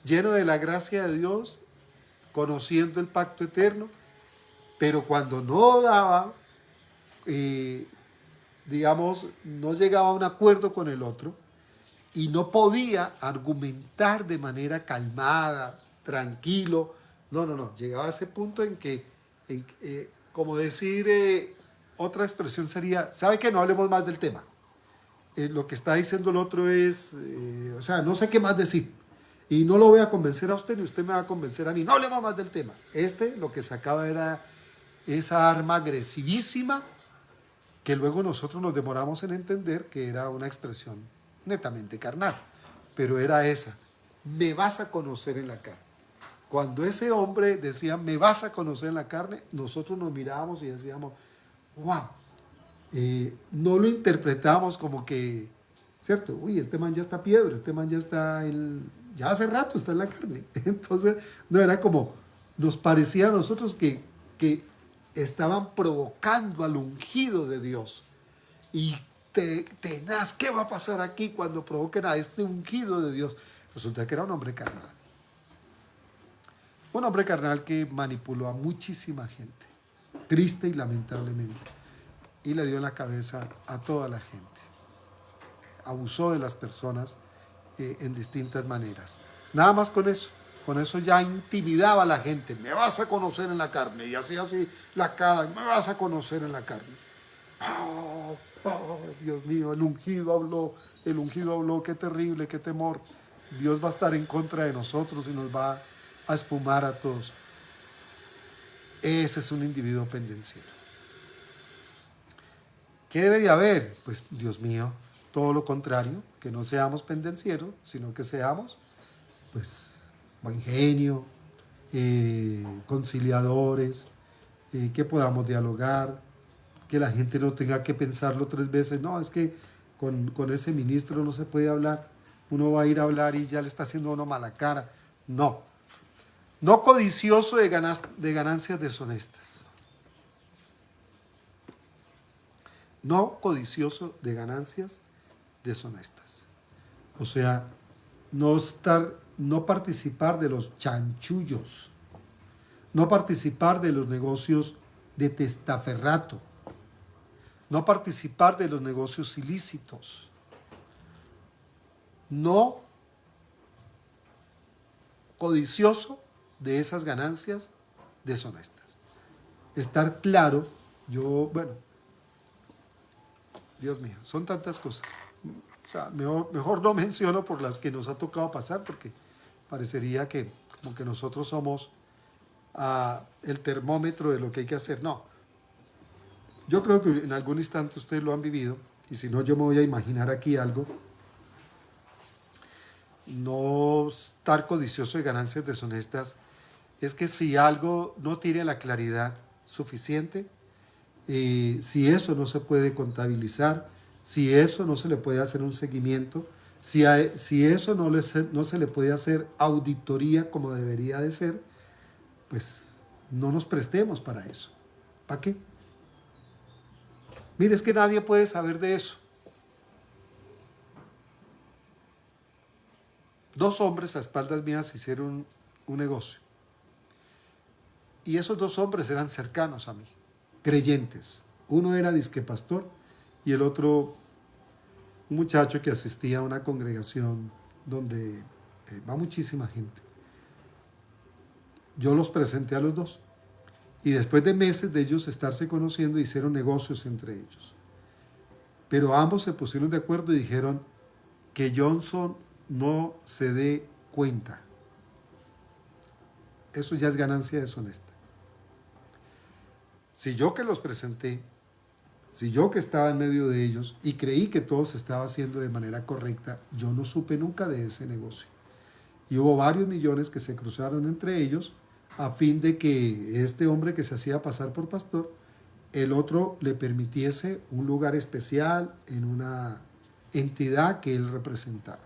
lleno de la gracia de Dios, conociendo el pacto eterno, pero cuando no daba, digamos, no llegaba a un acuerdo con el otro y no podía argumentar de manera calmada, tranquilo, no, llegaba a ese punto en que, como decir, otra expresión sería, ¿sabe qué? No hablemos más del tema. Lo que está diciendo el otro es, o sea, no sé qué más decir. Y no lo voy a convencer a usted, ni usted me va a convencer a mí. No hablemos más del tema. Lo que sacaba era esa arma agresivísima que luego nosotros nos demoramos en entender que era una expresión netamente carnal. Pero era esa. Me vas a conocer en la carne. Cuando ese hombre decía, me vas a conocer en la carne, nosotros nos mirábamos y decíamos, wow. No lo interpretábamos como que, ¿cierto? Uy, este man ya está piedra, este man ya está, ya hace rato está en la carne. Entonces, no era como, nos parecía a nosotros que estaban provocando al ungido de Dios. Y tenaz, ¿qué va a pasar aquí cuando provoquen a este ungido de Dios? Resulta que era un hombre carnal. Un hombre carnal que manipuló a muchísima gente, triste y lamentablemente. Y le dio en la cabeza a toda la gente. Abusó de las personas en distintas maneras. Nada más con eso ya intimidaba a la gente. Me vas a conocer en la carne. Y hacía así la cara, me vas a conocer en la carne. Oh, Dios mío, el ungido habló, qué terrible, qué temor. Dios va a estar en contra de nosotros y nos va a espumar a todos. Ese es un individuo pendenciero. ¿Qué debe de haber? Pues, Dios mío, todo lo contrario, que no seamos pendencieros, sino que seamos, pues, buen genio, conciliadores, que podamos dialogar, que la gente no tenga que pensarlo 3 veces. No, es que con ese ministro no se puede hablar. Uno va a ir a hablar y ya le está haciendo a uno mala cara. No. No codicioso de ganancias deshonestas. No codicioso de ganancias deshonestas. O sea, no participar de los chanchullos, no participar de los negocios de testaferrato, no participar de los negocios ilícitos, no codicioso de esas ganancias deshonestas. Estar claro, Dios mío, son tantas cosas. O sea, mejor no menciono por las que nos ha tocado pasar, porque parecería que como que nosotros somos el termómetro de lo que hay que hacer. No. Yo creo que en algún instante ustedes lo han vivido, y si no, yo me voy a imaginar aquí algo. No estar codicioso de ganancias deshonestas es que si algo no tiene la claridad suficiente, si eso no se puede contabilizar, si eso no se le puede hacer un seguimiento, si eso no se le puede hacer auditoría como debería de ser, pues no nos prestemos para eso. ¿Para qué? Mire, es que nadie puede saber de eso. 2 hombres a espaldas mías hicieron un negocio. Y esos 2 hombres eran cercanos a mí, creyentes. Uno era disque pastor y el otro un muchacho que asistía a una congregación donde va muchísima gente. Yo los presenté a los 2 y después de meses de ellos estarse conociendo hicieron negocios entre ellos. Pero ambos se pusieron de acuerdo y dijeron que Johnson no se dé cuenta. Eso ya es ganancia deshonesta. Si yo que los presenté, si yo que estaba en medio de ellos y creí que todo se estaba haciendo de manera correcta, yo no supe nunca de ese negocio. Y hubo varios millones que se cruzaron entre ellos a fin de que este hombre que se hacía pasar por pastor, el otro le permitiese un lugar especial en una entidad que él representaba.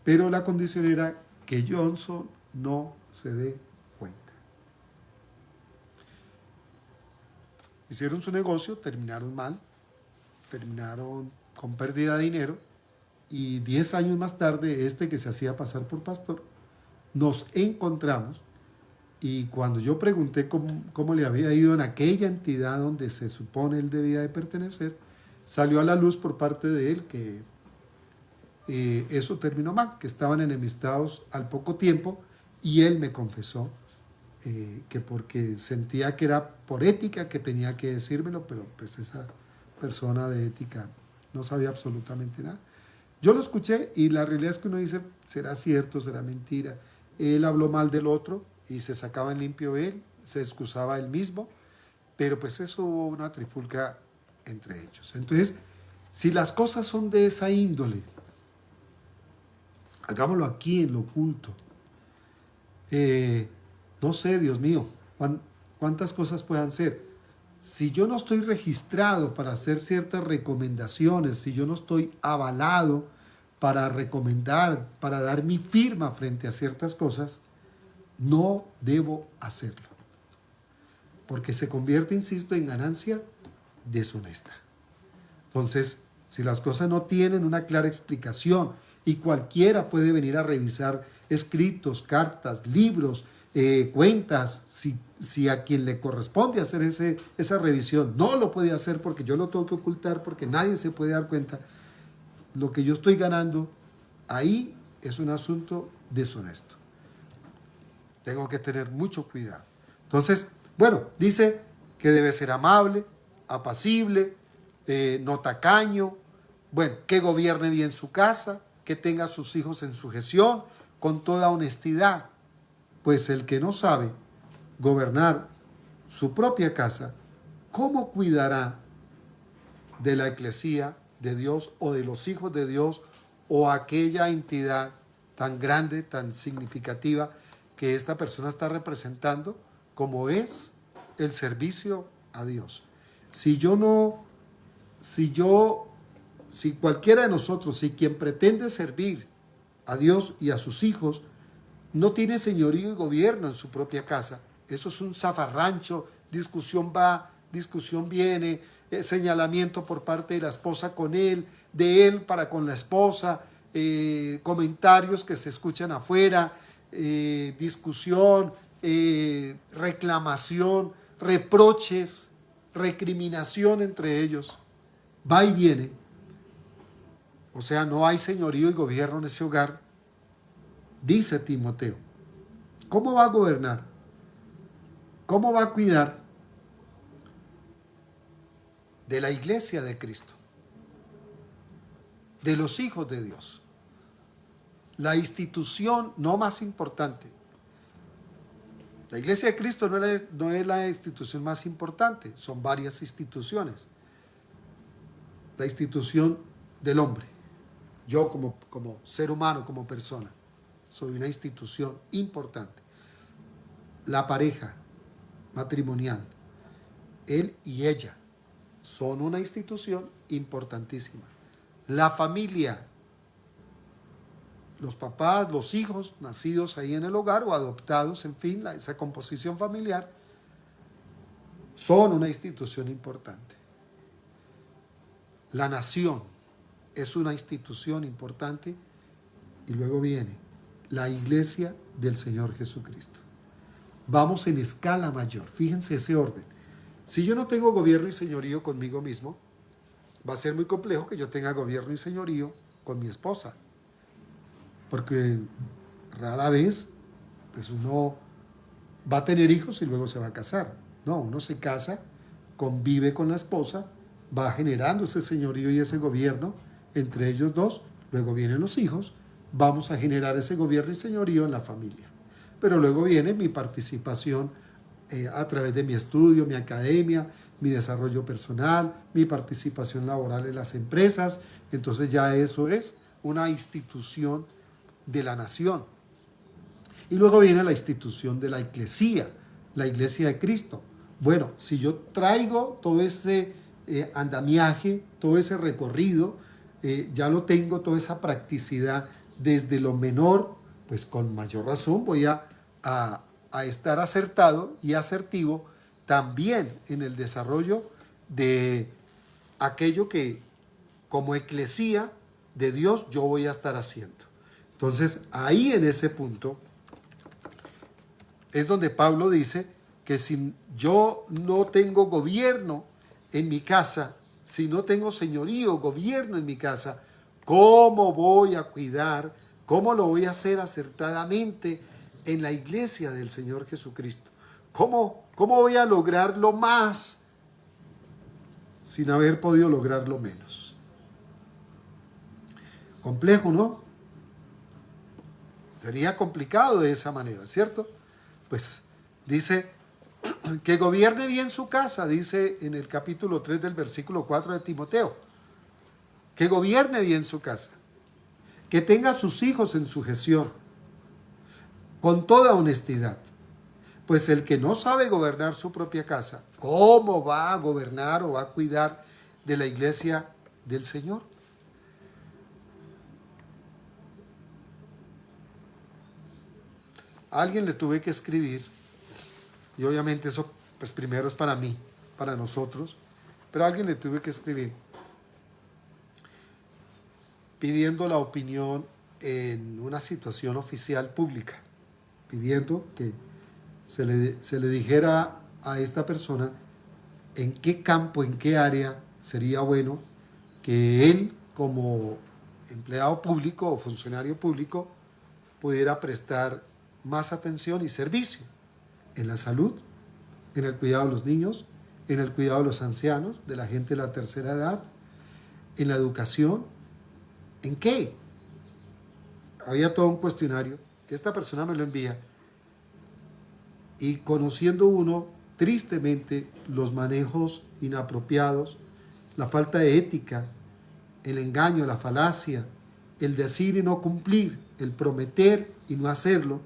Pero la condición era que Johnson no se dé cuenta. Hicieron su negocio, terminaron mal, terminaron con pérdida de dinero y 10 años más tarde este que se hacía pasar por pastor, nos encontramos y cuando yo pregunté cómo le había ido en aquella entidad donde se supone él debía de pertenecer, salió a la luz por parte de él que eso terminó mal, que estaban enemistados al poco tiempo y él me confesó que porque sentía que era por ética que tenía que decírmelo, pero pues esa persona de ética no sabía absolutamente nada. Yo lo escuché y la realidad es que uno dice, ¿será cierto, será mentira? Él habló mal del otro y se sacaba en limpio él, se excusaba él mismo, pero pues eso hubo una trifulca entre ellos. Entonces, si las cosas son de esa índole, hagámoslo aquí en lo oculto. No sé, Dios mío, cuántas cosas puedan ser. Si yo no estoy registrado para hacer ciertas recomendaciones, si yo no estoy avalado para recomendar, para dar mi firma frente a ciertas cosas, no debo hacerlo. Porque se convierte, insisto, en ganancia deshonesta. Entonces, si las cosas no tienen una clara explicación y cualquiera puede venir a revisar escritos, cartas, libros, cuentas, si a quien le corresponde hacer esa revisión no lo puede hacer porque yo lo tengo que ocultar, porque nadie se puede dar cuenta, lo que yo estoy ganando ahí es un asunto deshonesto. Tengo que tener mucho cuidado. Entonces, bueno, dice que debe ser amable, apacible, no tacaño, bueno, que gobierne bien su casa, que tenga a sus hijos en sujeción, con toda honestidad. Pues el que no sabe gobernar su propia casa, ¿cómo cuidará de la eclesía de Dios o de los hijos de Dios o aquella entidad tan grande, tan significativa que esta persona está representando, como es el servicio a Dios? Si cualquiera de nosotros, si quien pretende servir a Dios y a sus hijos, no tiene señorío y gobierno en su propia casa, eso es un zafarrancho, discusión va, discusión viene, señalamiento por parte de la esposa con él, de él para con la esposa, comentarios que se escuchan afuera, discusión, reclamación, reproches, recriminación entre ellos, va y viene. O sea, no hay señorío y gobierno en ese hogar. Dice Timoteo, ¿cómo va a gobernar? ¿Cómo va a cuidar de la iglesia de Cristo? De los hijos de Dios. La institución no más importante. La iglesia de Cristo no es la institución más importante, son varias instituciones. La institución del hombre. Yo como ser humano, como persona, soy una institución importante. La pareja matrimonial, él y ella, son una institución importantísima. La familia, los papás, los hijos nacidos ahí en el hogar o adoptados, en fin, esa composición familiar, son una institución importante. La nación es una institución importante y luego viene la iglesia del Señor Jesucristo. Vamos en escala mayor. Fíjense ese orden. Si yo no tengo gobierno y señorío conmigo mismo, va a ser muy complejo que yo tenga gobierno y señorío con mi esposa. Porque rara vez pues uno va a tener hijos y luego se va a casar. No, uno se casa, convive con la esposa, va generando ese señorío y ese gobierno entre ellos dos, luego vienen los hijos, vamos a generar ese gobierno y señorío en la familia. Pero luego viene mi participación a través de mi estudio, mi academia, mi desarrollo personal, mi participación laboral en las empresas. Entonces ya eso es una institución de la nación. Y luego viene la institución de la iglesia de Cristo. Bueno, si yo traigo todo ese andamiaje, todo ese recorrido, ya lo tengo, toda esa practicidad desde lo menor, pues con mayor razón voy a estar acertado y asertivo también en el desarrollo de aquello que como eclesía de Dios yo voy a estar haciendo. Entonces, ahí en ese punto es donde Pablo dice que si yo no tengo gobierno en mi casa, si no tengo señorío, gobierno en mi casa, ¿cómo voy a cuidar? ¿Cómo lo voy a hacer acertadamente en la iglesia del Señor Jesucristo? ¿Cómo voy a lograr lo más sin haber podido lograr lo menos? Complejo, ¿no? Sería complicado de esa manera, ¿cierto? Pues dice que gobierne bien su casa, dice en el capítulo 3 del versículo 4 de Timoteo. Que gobierne bien su casa. Que tenga a sus hijos en sujeción, con toda honestidad. Pues el que no sabe gobernar su propia casa, ¿cómo va a gobernar o va a cuidar de la iglesia del Señor? A alguien le tuve que escribir, y obviamente eso pues primero es para mí, para nosotros, pero a alguien le tuve que escribir pidiendo la opinión en una situación oficial pública, pidiendo que se le dijera a esta persona en qué campo, en qué área sería bueno que él como empleado público o funcionario público pudiera prestar más atención y servicio en la salud, en el cuidado de los niños, en el cuidado de los ancianos, de la gente de la tercera edad, en la educación. ¿En qué? Había todo un cuestionario que esta persona me lo envía y conociendo uno tristemente los manejos inapropiados, la falta de ética, el engaño, la falacia, el decir y no cumplir, el prometer y no hacerlo,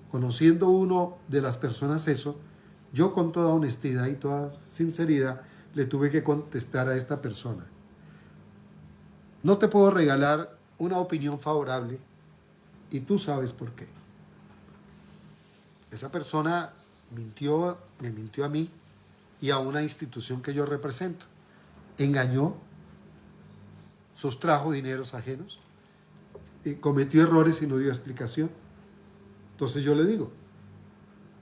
conociendo uno de las personas eso, yo con toda honestidad y toda sinceridad le tuve que contestar a esta persona. No te puedo regalar una opinión favorable y tú sabes por qué. Esa persona me mintió a mí y a una institución que yo represento. Engañó, sustrajo dineros ajenos, cometió errores y no dio explicación. Entonces yo le digo,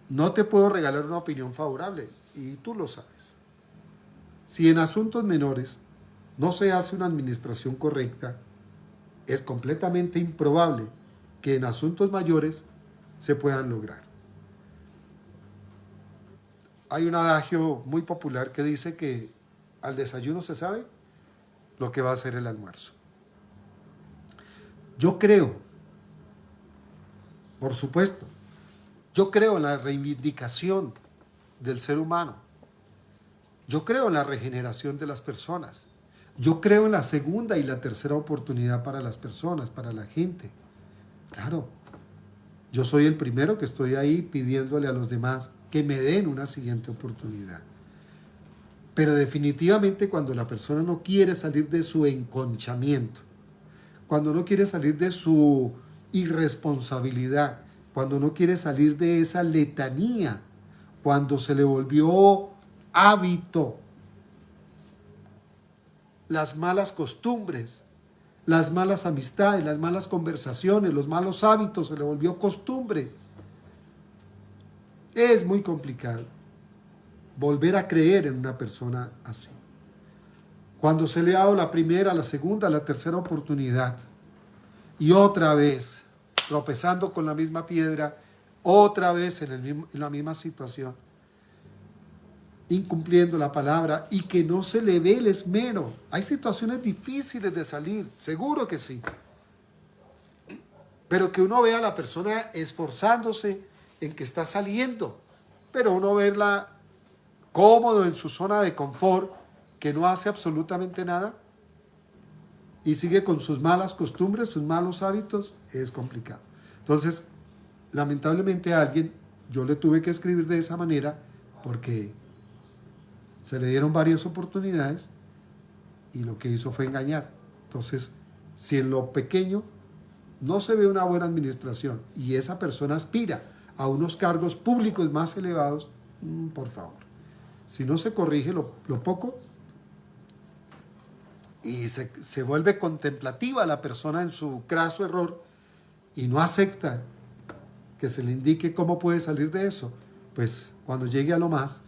no te puedo regalar una opinión favorable y tú lo sabes. Si en asuntos menores no se hace una administración correcta, es completamente improbable que en asuntos mayores se puedan lograr. Hay un adagio muy popular que dice que al desayuno se sabe lo que va a ser el almuerzo. Yo creo, por supuesto, yo creo en la reivindicación del ser humano. Yo creo en la regeneración de las personas. Yo creo en la segunda y la tercera oportunidad para las personas, para la gente. Claro, yo soy el primero que estoy ahí pidiéndole a los demás que me den una siguiente oportunidad. Pero definitivamente cuando la persona no quiere salir de su enconchamiento, cuando no quiere salir de su irresponsabilidad, cuando no quiere salir de esa letanía, cuando se le volvió hábito las malas costumbres, las malas amistades, las malas conversaciones, los malos hábitos, se le volvió costumbre. Es muy complicado volver a creer en una persona así. Cuando se le ha dado la primera, la segunda, la tercera oportunidad y otra vez tropezando con la misma piedra, otra vez en la misma situación, incumpliendo la palabra y que no se le ve el esmero. Hay situaciones difíciles de salir, seguro que sí. Pero que uno vea a la persona esforzándose en que está saliendo, pero uno verla cómodo en su zona de confort, que no hace absolutamente nada y sigue con sus malas costumbres, sus malos hábitos, es complicado. Entonces, lamentablemente a alguien yo le tuve que escribir de esa manera porque se le dieron varias oportunidades y lo que hizo fue engañar. Entonces, si en lo pequeño no se ve una buena administración y esa persona aspira a unos cargos públicos más elevados, por favor, si no se corrige lo poco y se vuelve contemplativa la persona en su craso error y no acepta que se le indique cómo puede salir de eso, pues cuando llegue a lo más,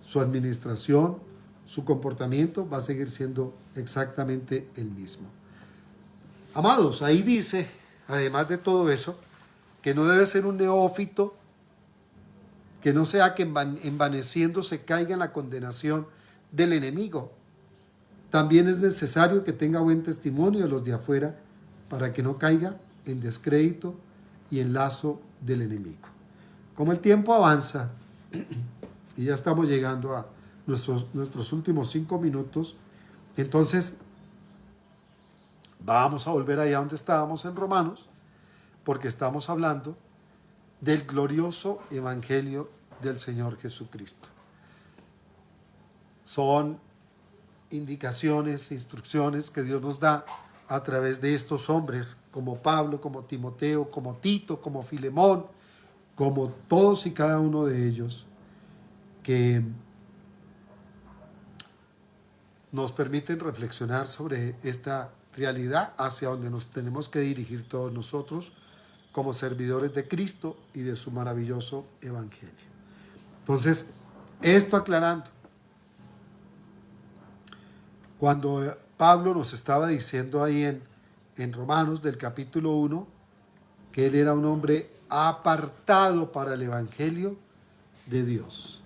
su administración, su comportamiento va a seguir siendo exactamente el mismo. Amados, ahí dice, además de todo eso, que no debe ser un neófito, que no sea que envaneciéndose caiga en la condenación del enemigo. También es necesario que tenga buen testimonio de los de afuera para que no caiga en descrédito y en lazo del enemigo. Como el tiempo avanza y ya estamos llegando a nuestros últimos 5 minutos, entonces vamos a volver allá donde estábamos en Romanos, porque estamos hablando del glorioso evangelio del Señor Jesucristo. Son indicaciones, instrucciones que Dios nos da a través de estos hombres, como Pablo, como Timoteo, como Tito, como Filemón, como todos y cada uno de ellos, que nos permiten reflexionar sobre esta realidad hacia donde nos tenemos que dirigir todos nosotros como servidores de Cristo y de su maravilloso evangelio. Entonces, esto aclarando, cuando Pablo nos estaba diciendo ahí en Romanos del capítulo 1, que él era un hombre apartado para el evangelio de Dios.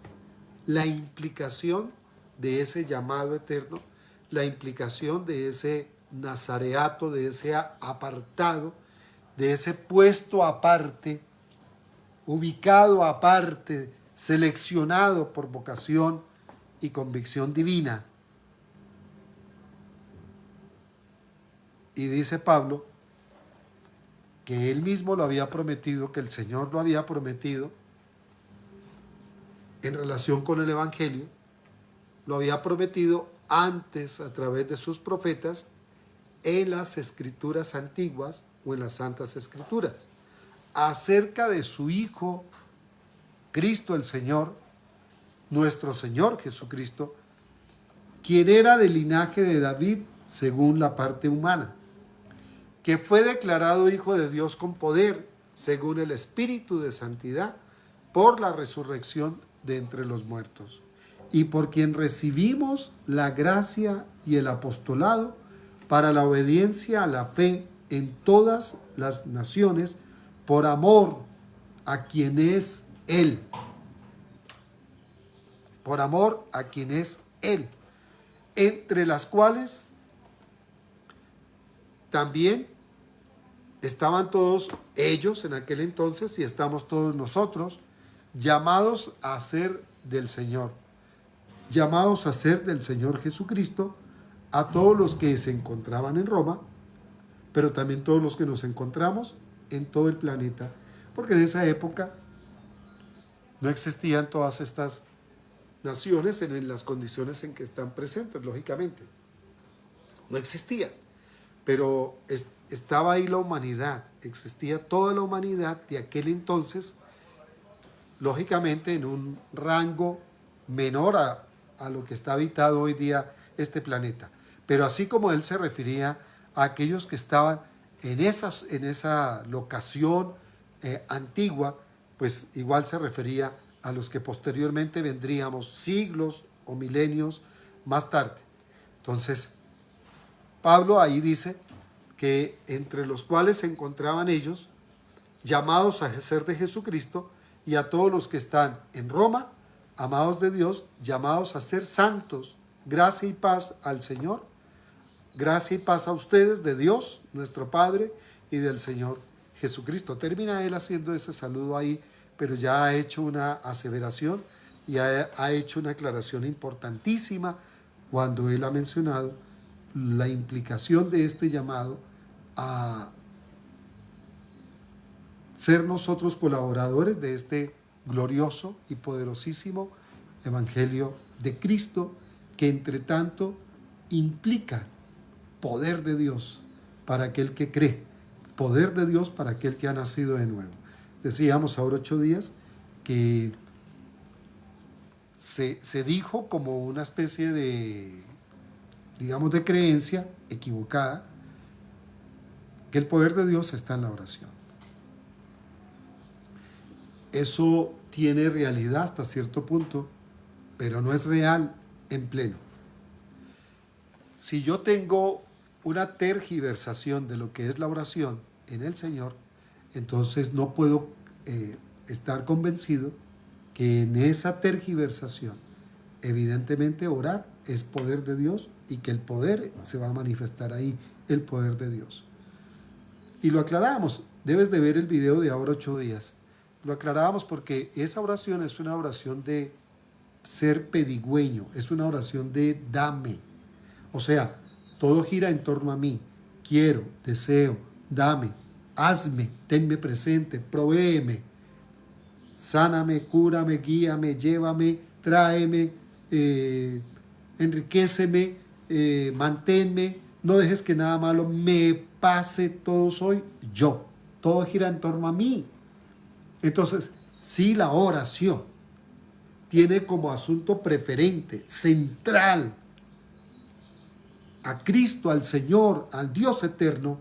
La implicación de ese llamado eterno, la implicación de ese nazareato, de ese apartado, de ese puesto aparte, ubicado aparte, seleccionado por vocación y convicción divina. Y dice Pablo que él mismo lo había prometido, que el Señor lo había prometido en relación con el evangelio, lo había prometido antes a través de sus profetas en las escrituras antiguas o en las santas escrituras, acerca de su Hijo, Cristo el Señor, nuestro Señor Jesucristo, quien era del linaje de David según la parte humana, que fue declarado Hijo de Dios con poder, según el Espíritu de Santidad, por la resurrección de entre los muertos, y por quien recibimos la gracia y el apostolado para la obediencia a la fe en todas las naciones, por amor a quien es Él. Por amor a quien es Él, entre las cuales también estaban todos ellos en aquel entonces y estamos todos nosotros llamados a ser del Señor, llamados a ser del Señor Jesucristo, a todos los que se encontraban en Roma, pero también todos los que nos encontramos en todo el planeta, porque en esa época no existían todas estas naciones en las condiciones en que están presentes, lógicamente. No existían, pero estaba ahí la humanidad, existía toda la humanidad de aquel entonces, lógicamente en un rango menor a lo que está habitado hoy día este planeta. Pero así como él se refería a aquellos que estaban en esa locación antigua, pues igual se refería a los que posteriormente vendríamos siglos o milenios más tarde. Entonces, Pablo ahí dice que entre los cuales se encontraban ellos, llamados a ser de Jesucristo, y a todos los que están en Roma, amados de Dios, llamados a ser santos. Gracia y paz al Señor, gracia y paz a ustedes de Dios, nuestro Padre, y del Señor Jesucristo. Termina él haciendo ese saludo ahí, pero ya ha hecho una aseveración y ha hecho una aclaración importantísima cuando él ha mencionado la implicación de este llamado a ser nosotros colaboradores de este glorioso y poderosísimo Evangelio de Cristo, que entre tanto implica poder de Dios para aquel que cree, poder de Dios para aquel que ha nacido de nuevo. Decíamos ahora 8 días que se dijo como una especie de, digamos, de creencia equivocada, que el poder de Dios está en la oración. Eso tiene realidad hasta cierto punto, pero no es real en pleno. Si yo tengo una tergiversación de lo que es la oración en el Señor, entonces no puedo estar convencido que en esa tergiversación, evidentemente orar es poder de Dios y que el poder se va a manifestar ahí, el poder de Dios. Y lo aclaramos, debes de ver el video de ahora 8 días. Lo aclarábamos porque esa oración es una oración de ser pedigüeño, es una oración de dame. O sea, todo gira en torno a mí. Quiero, deseo, dame, hazme, tenme presente, provéeme, sáname, cúrame, guíame, llévame, tráeme, enriquéceme, manténme, no dejes que nada malo me pase, todo soy yo. Todo gira en torno a mí. Entonces, si la oración tiene como asunto preferente, central, a Cristo, al Señor, al Dios eterno,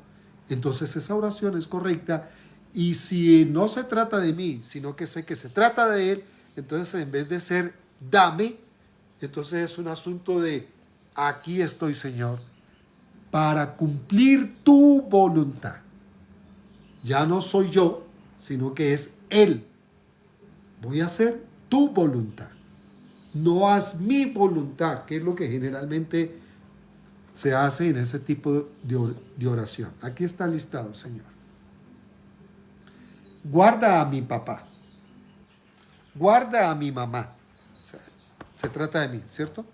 entonces esa oración es correcta. Y si no se trata de mí, sino que sé que se trata de Él, entonces en vez de ser dame, entonces es un asunto de aquí estoy, Señor, para cumplir tu voluntad. Ya no soy yo, sino que es Él. Voy a hacer tu voluntad. No haz mi voluntad, que es lo que generalmente se hace en ese tipo de oración. Aquí está listado, Señor. Guarda a mi papá. Guarda a mi mamá. O sea, se trata de mí, ¿cierto?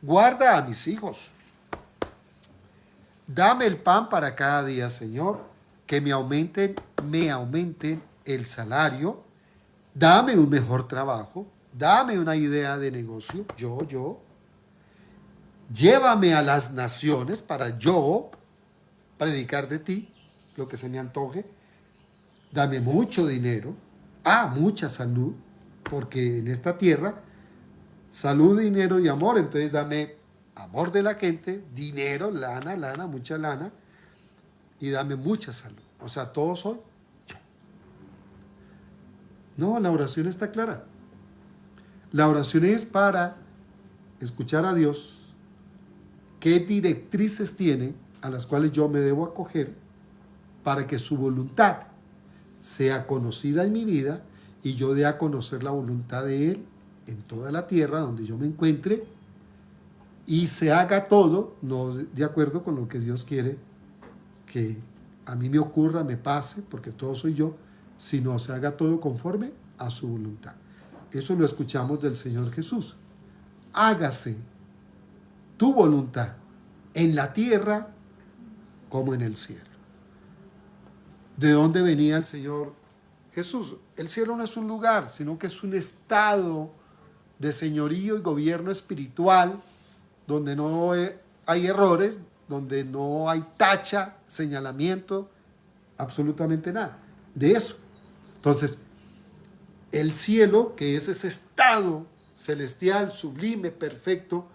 Guarda a mis hijos. Dame el pan para cada día, Señor. Que me aumenten el salario. Dame un mejor trabajo. Dame una idea de negocio. Yo. Llévame a las naciones para yo predicar de ti, lo que se me antoje. Dame mucho dinero, mucha salud, porque en esta tierra, salud, dinero y amor. Entonces dame amor de la gente, dinero, lana, mucha lana, y dame mucha salud. O sea, todo soy yo. No, la oración está clara. La oración es para escuchar a Dios, qué directrices tiene a las cuales yo me debo acoger para que su voluntad sea conocida en mi vida y yo dé a conocer la voluntad de Él en toda la tierra donde yo me encuentre, y se haga todo, no de acuerdo con lo que Dios quiere que a mí me ocurra, me pase, porque todo soy yo, sino se haga todo conforme a su voluntad. Eso lo escuchamos del Señor Jesús. Hágase tu voluntad en la tierra como en el cielo. ¿De dónde venía el Señor Jesús? El cielo no es un lugar, sino que es un estado de señorío y gobierno espiritual donde no hay errores, donde no hay tacha, señalamiento, absolutamente nada de eso. Entonces, el cielo, que es ese estado celestial, sublime, perfecto,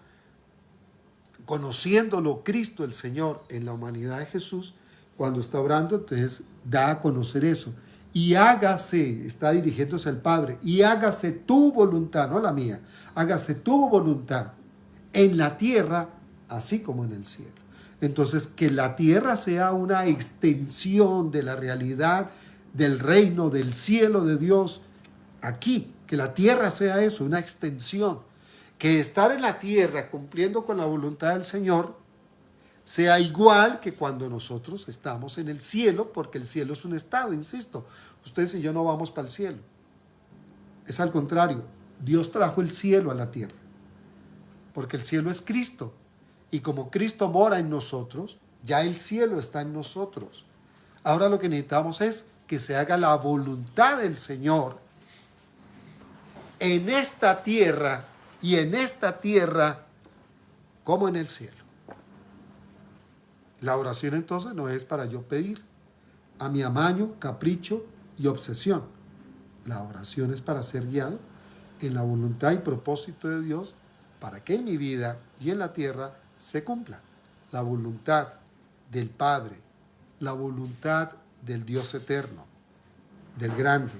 conociéndolo Cristo el Señor en la humanidad de Jesús, cuando está orando, entonces da a conocer eso. Y hágase, está dirigiéndose al Padre, y hágase tu voluntad, no la mía, hágase tu voluntad en la tierra, así como en el cielo. Entonces, que la tierra sea una extensión de la realidad del reino, del cielo de Dios, aquí, que la tierra sea eso, una extensión. Que estar en la tierra cumpliendo con la voluntad del Señor sea igual que cuando nosotros estamos en el cielo, porque el cielo es un estado, insisto. Ustedes y yo no vamos para el cielo. Es al contrario, Dios trajo el cielo a la tierra, porque el cielo es Cristo. Y como Cristo mora en nosotros, ya el cielo está en nosotros. Ahora lo que necesitamos es que se haga la voluntad del Señor en esta tierra y en esta tierra como en el cielo. La oración entonces no es para yo pedir a mi amaño, capricho y obsesión. La oración es para ser guiado en la voluntad y propósito de Dios para que en mi vida y en la tierra se cumpla la voluntad del Padre, la voluntad del Dios eterno, del grande,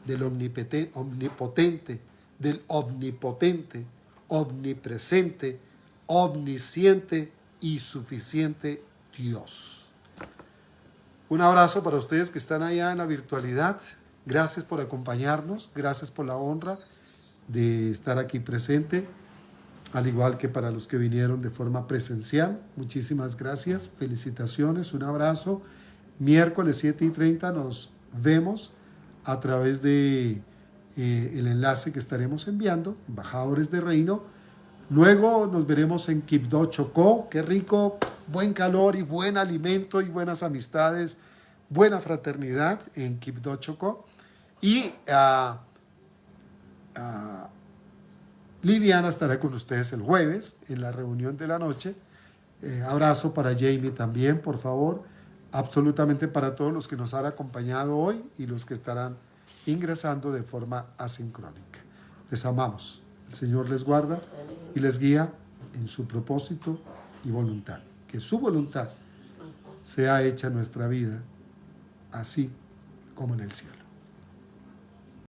del omnipotente, del omnipotente, omnipresente, omnisciente y suficiente Dios. Un abrazo para ustedes que están allá en la virtualidad. Gracias por acompañarnos, gracias por la honra de estar aquí presente, al igual que para los que vinieron de forma presencial. Muchísimas gracias, felicitaciones, un abrazo. Miércoles 7:30 nos vemos a través de el enlace que estaremos enviando, Embajadores de Reino. Luego nos veremos en Quibdó, Chocó. Qué rico, buen calor y buen alimento y buenas amistades, buena fraternidad en Quibdó, Chocó. Y Liliana estará con ustedes el jueves en la reunión de la noche. Abrazo para Jamie también, por favor. Absolutamente para todos los que nos han acompañado hoy y los que estarán ingresando de forma asincrónica. Les amamos. El Señor les guarda y les guía en su propósito y voluntad. Que su voluntad sea hecha en nuestra vida, así como en el cielo.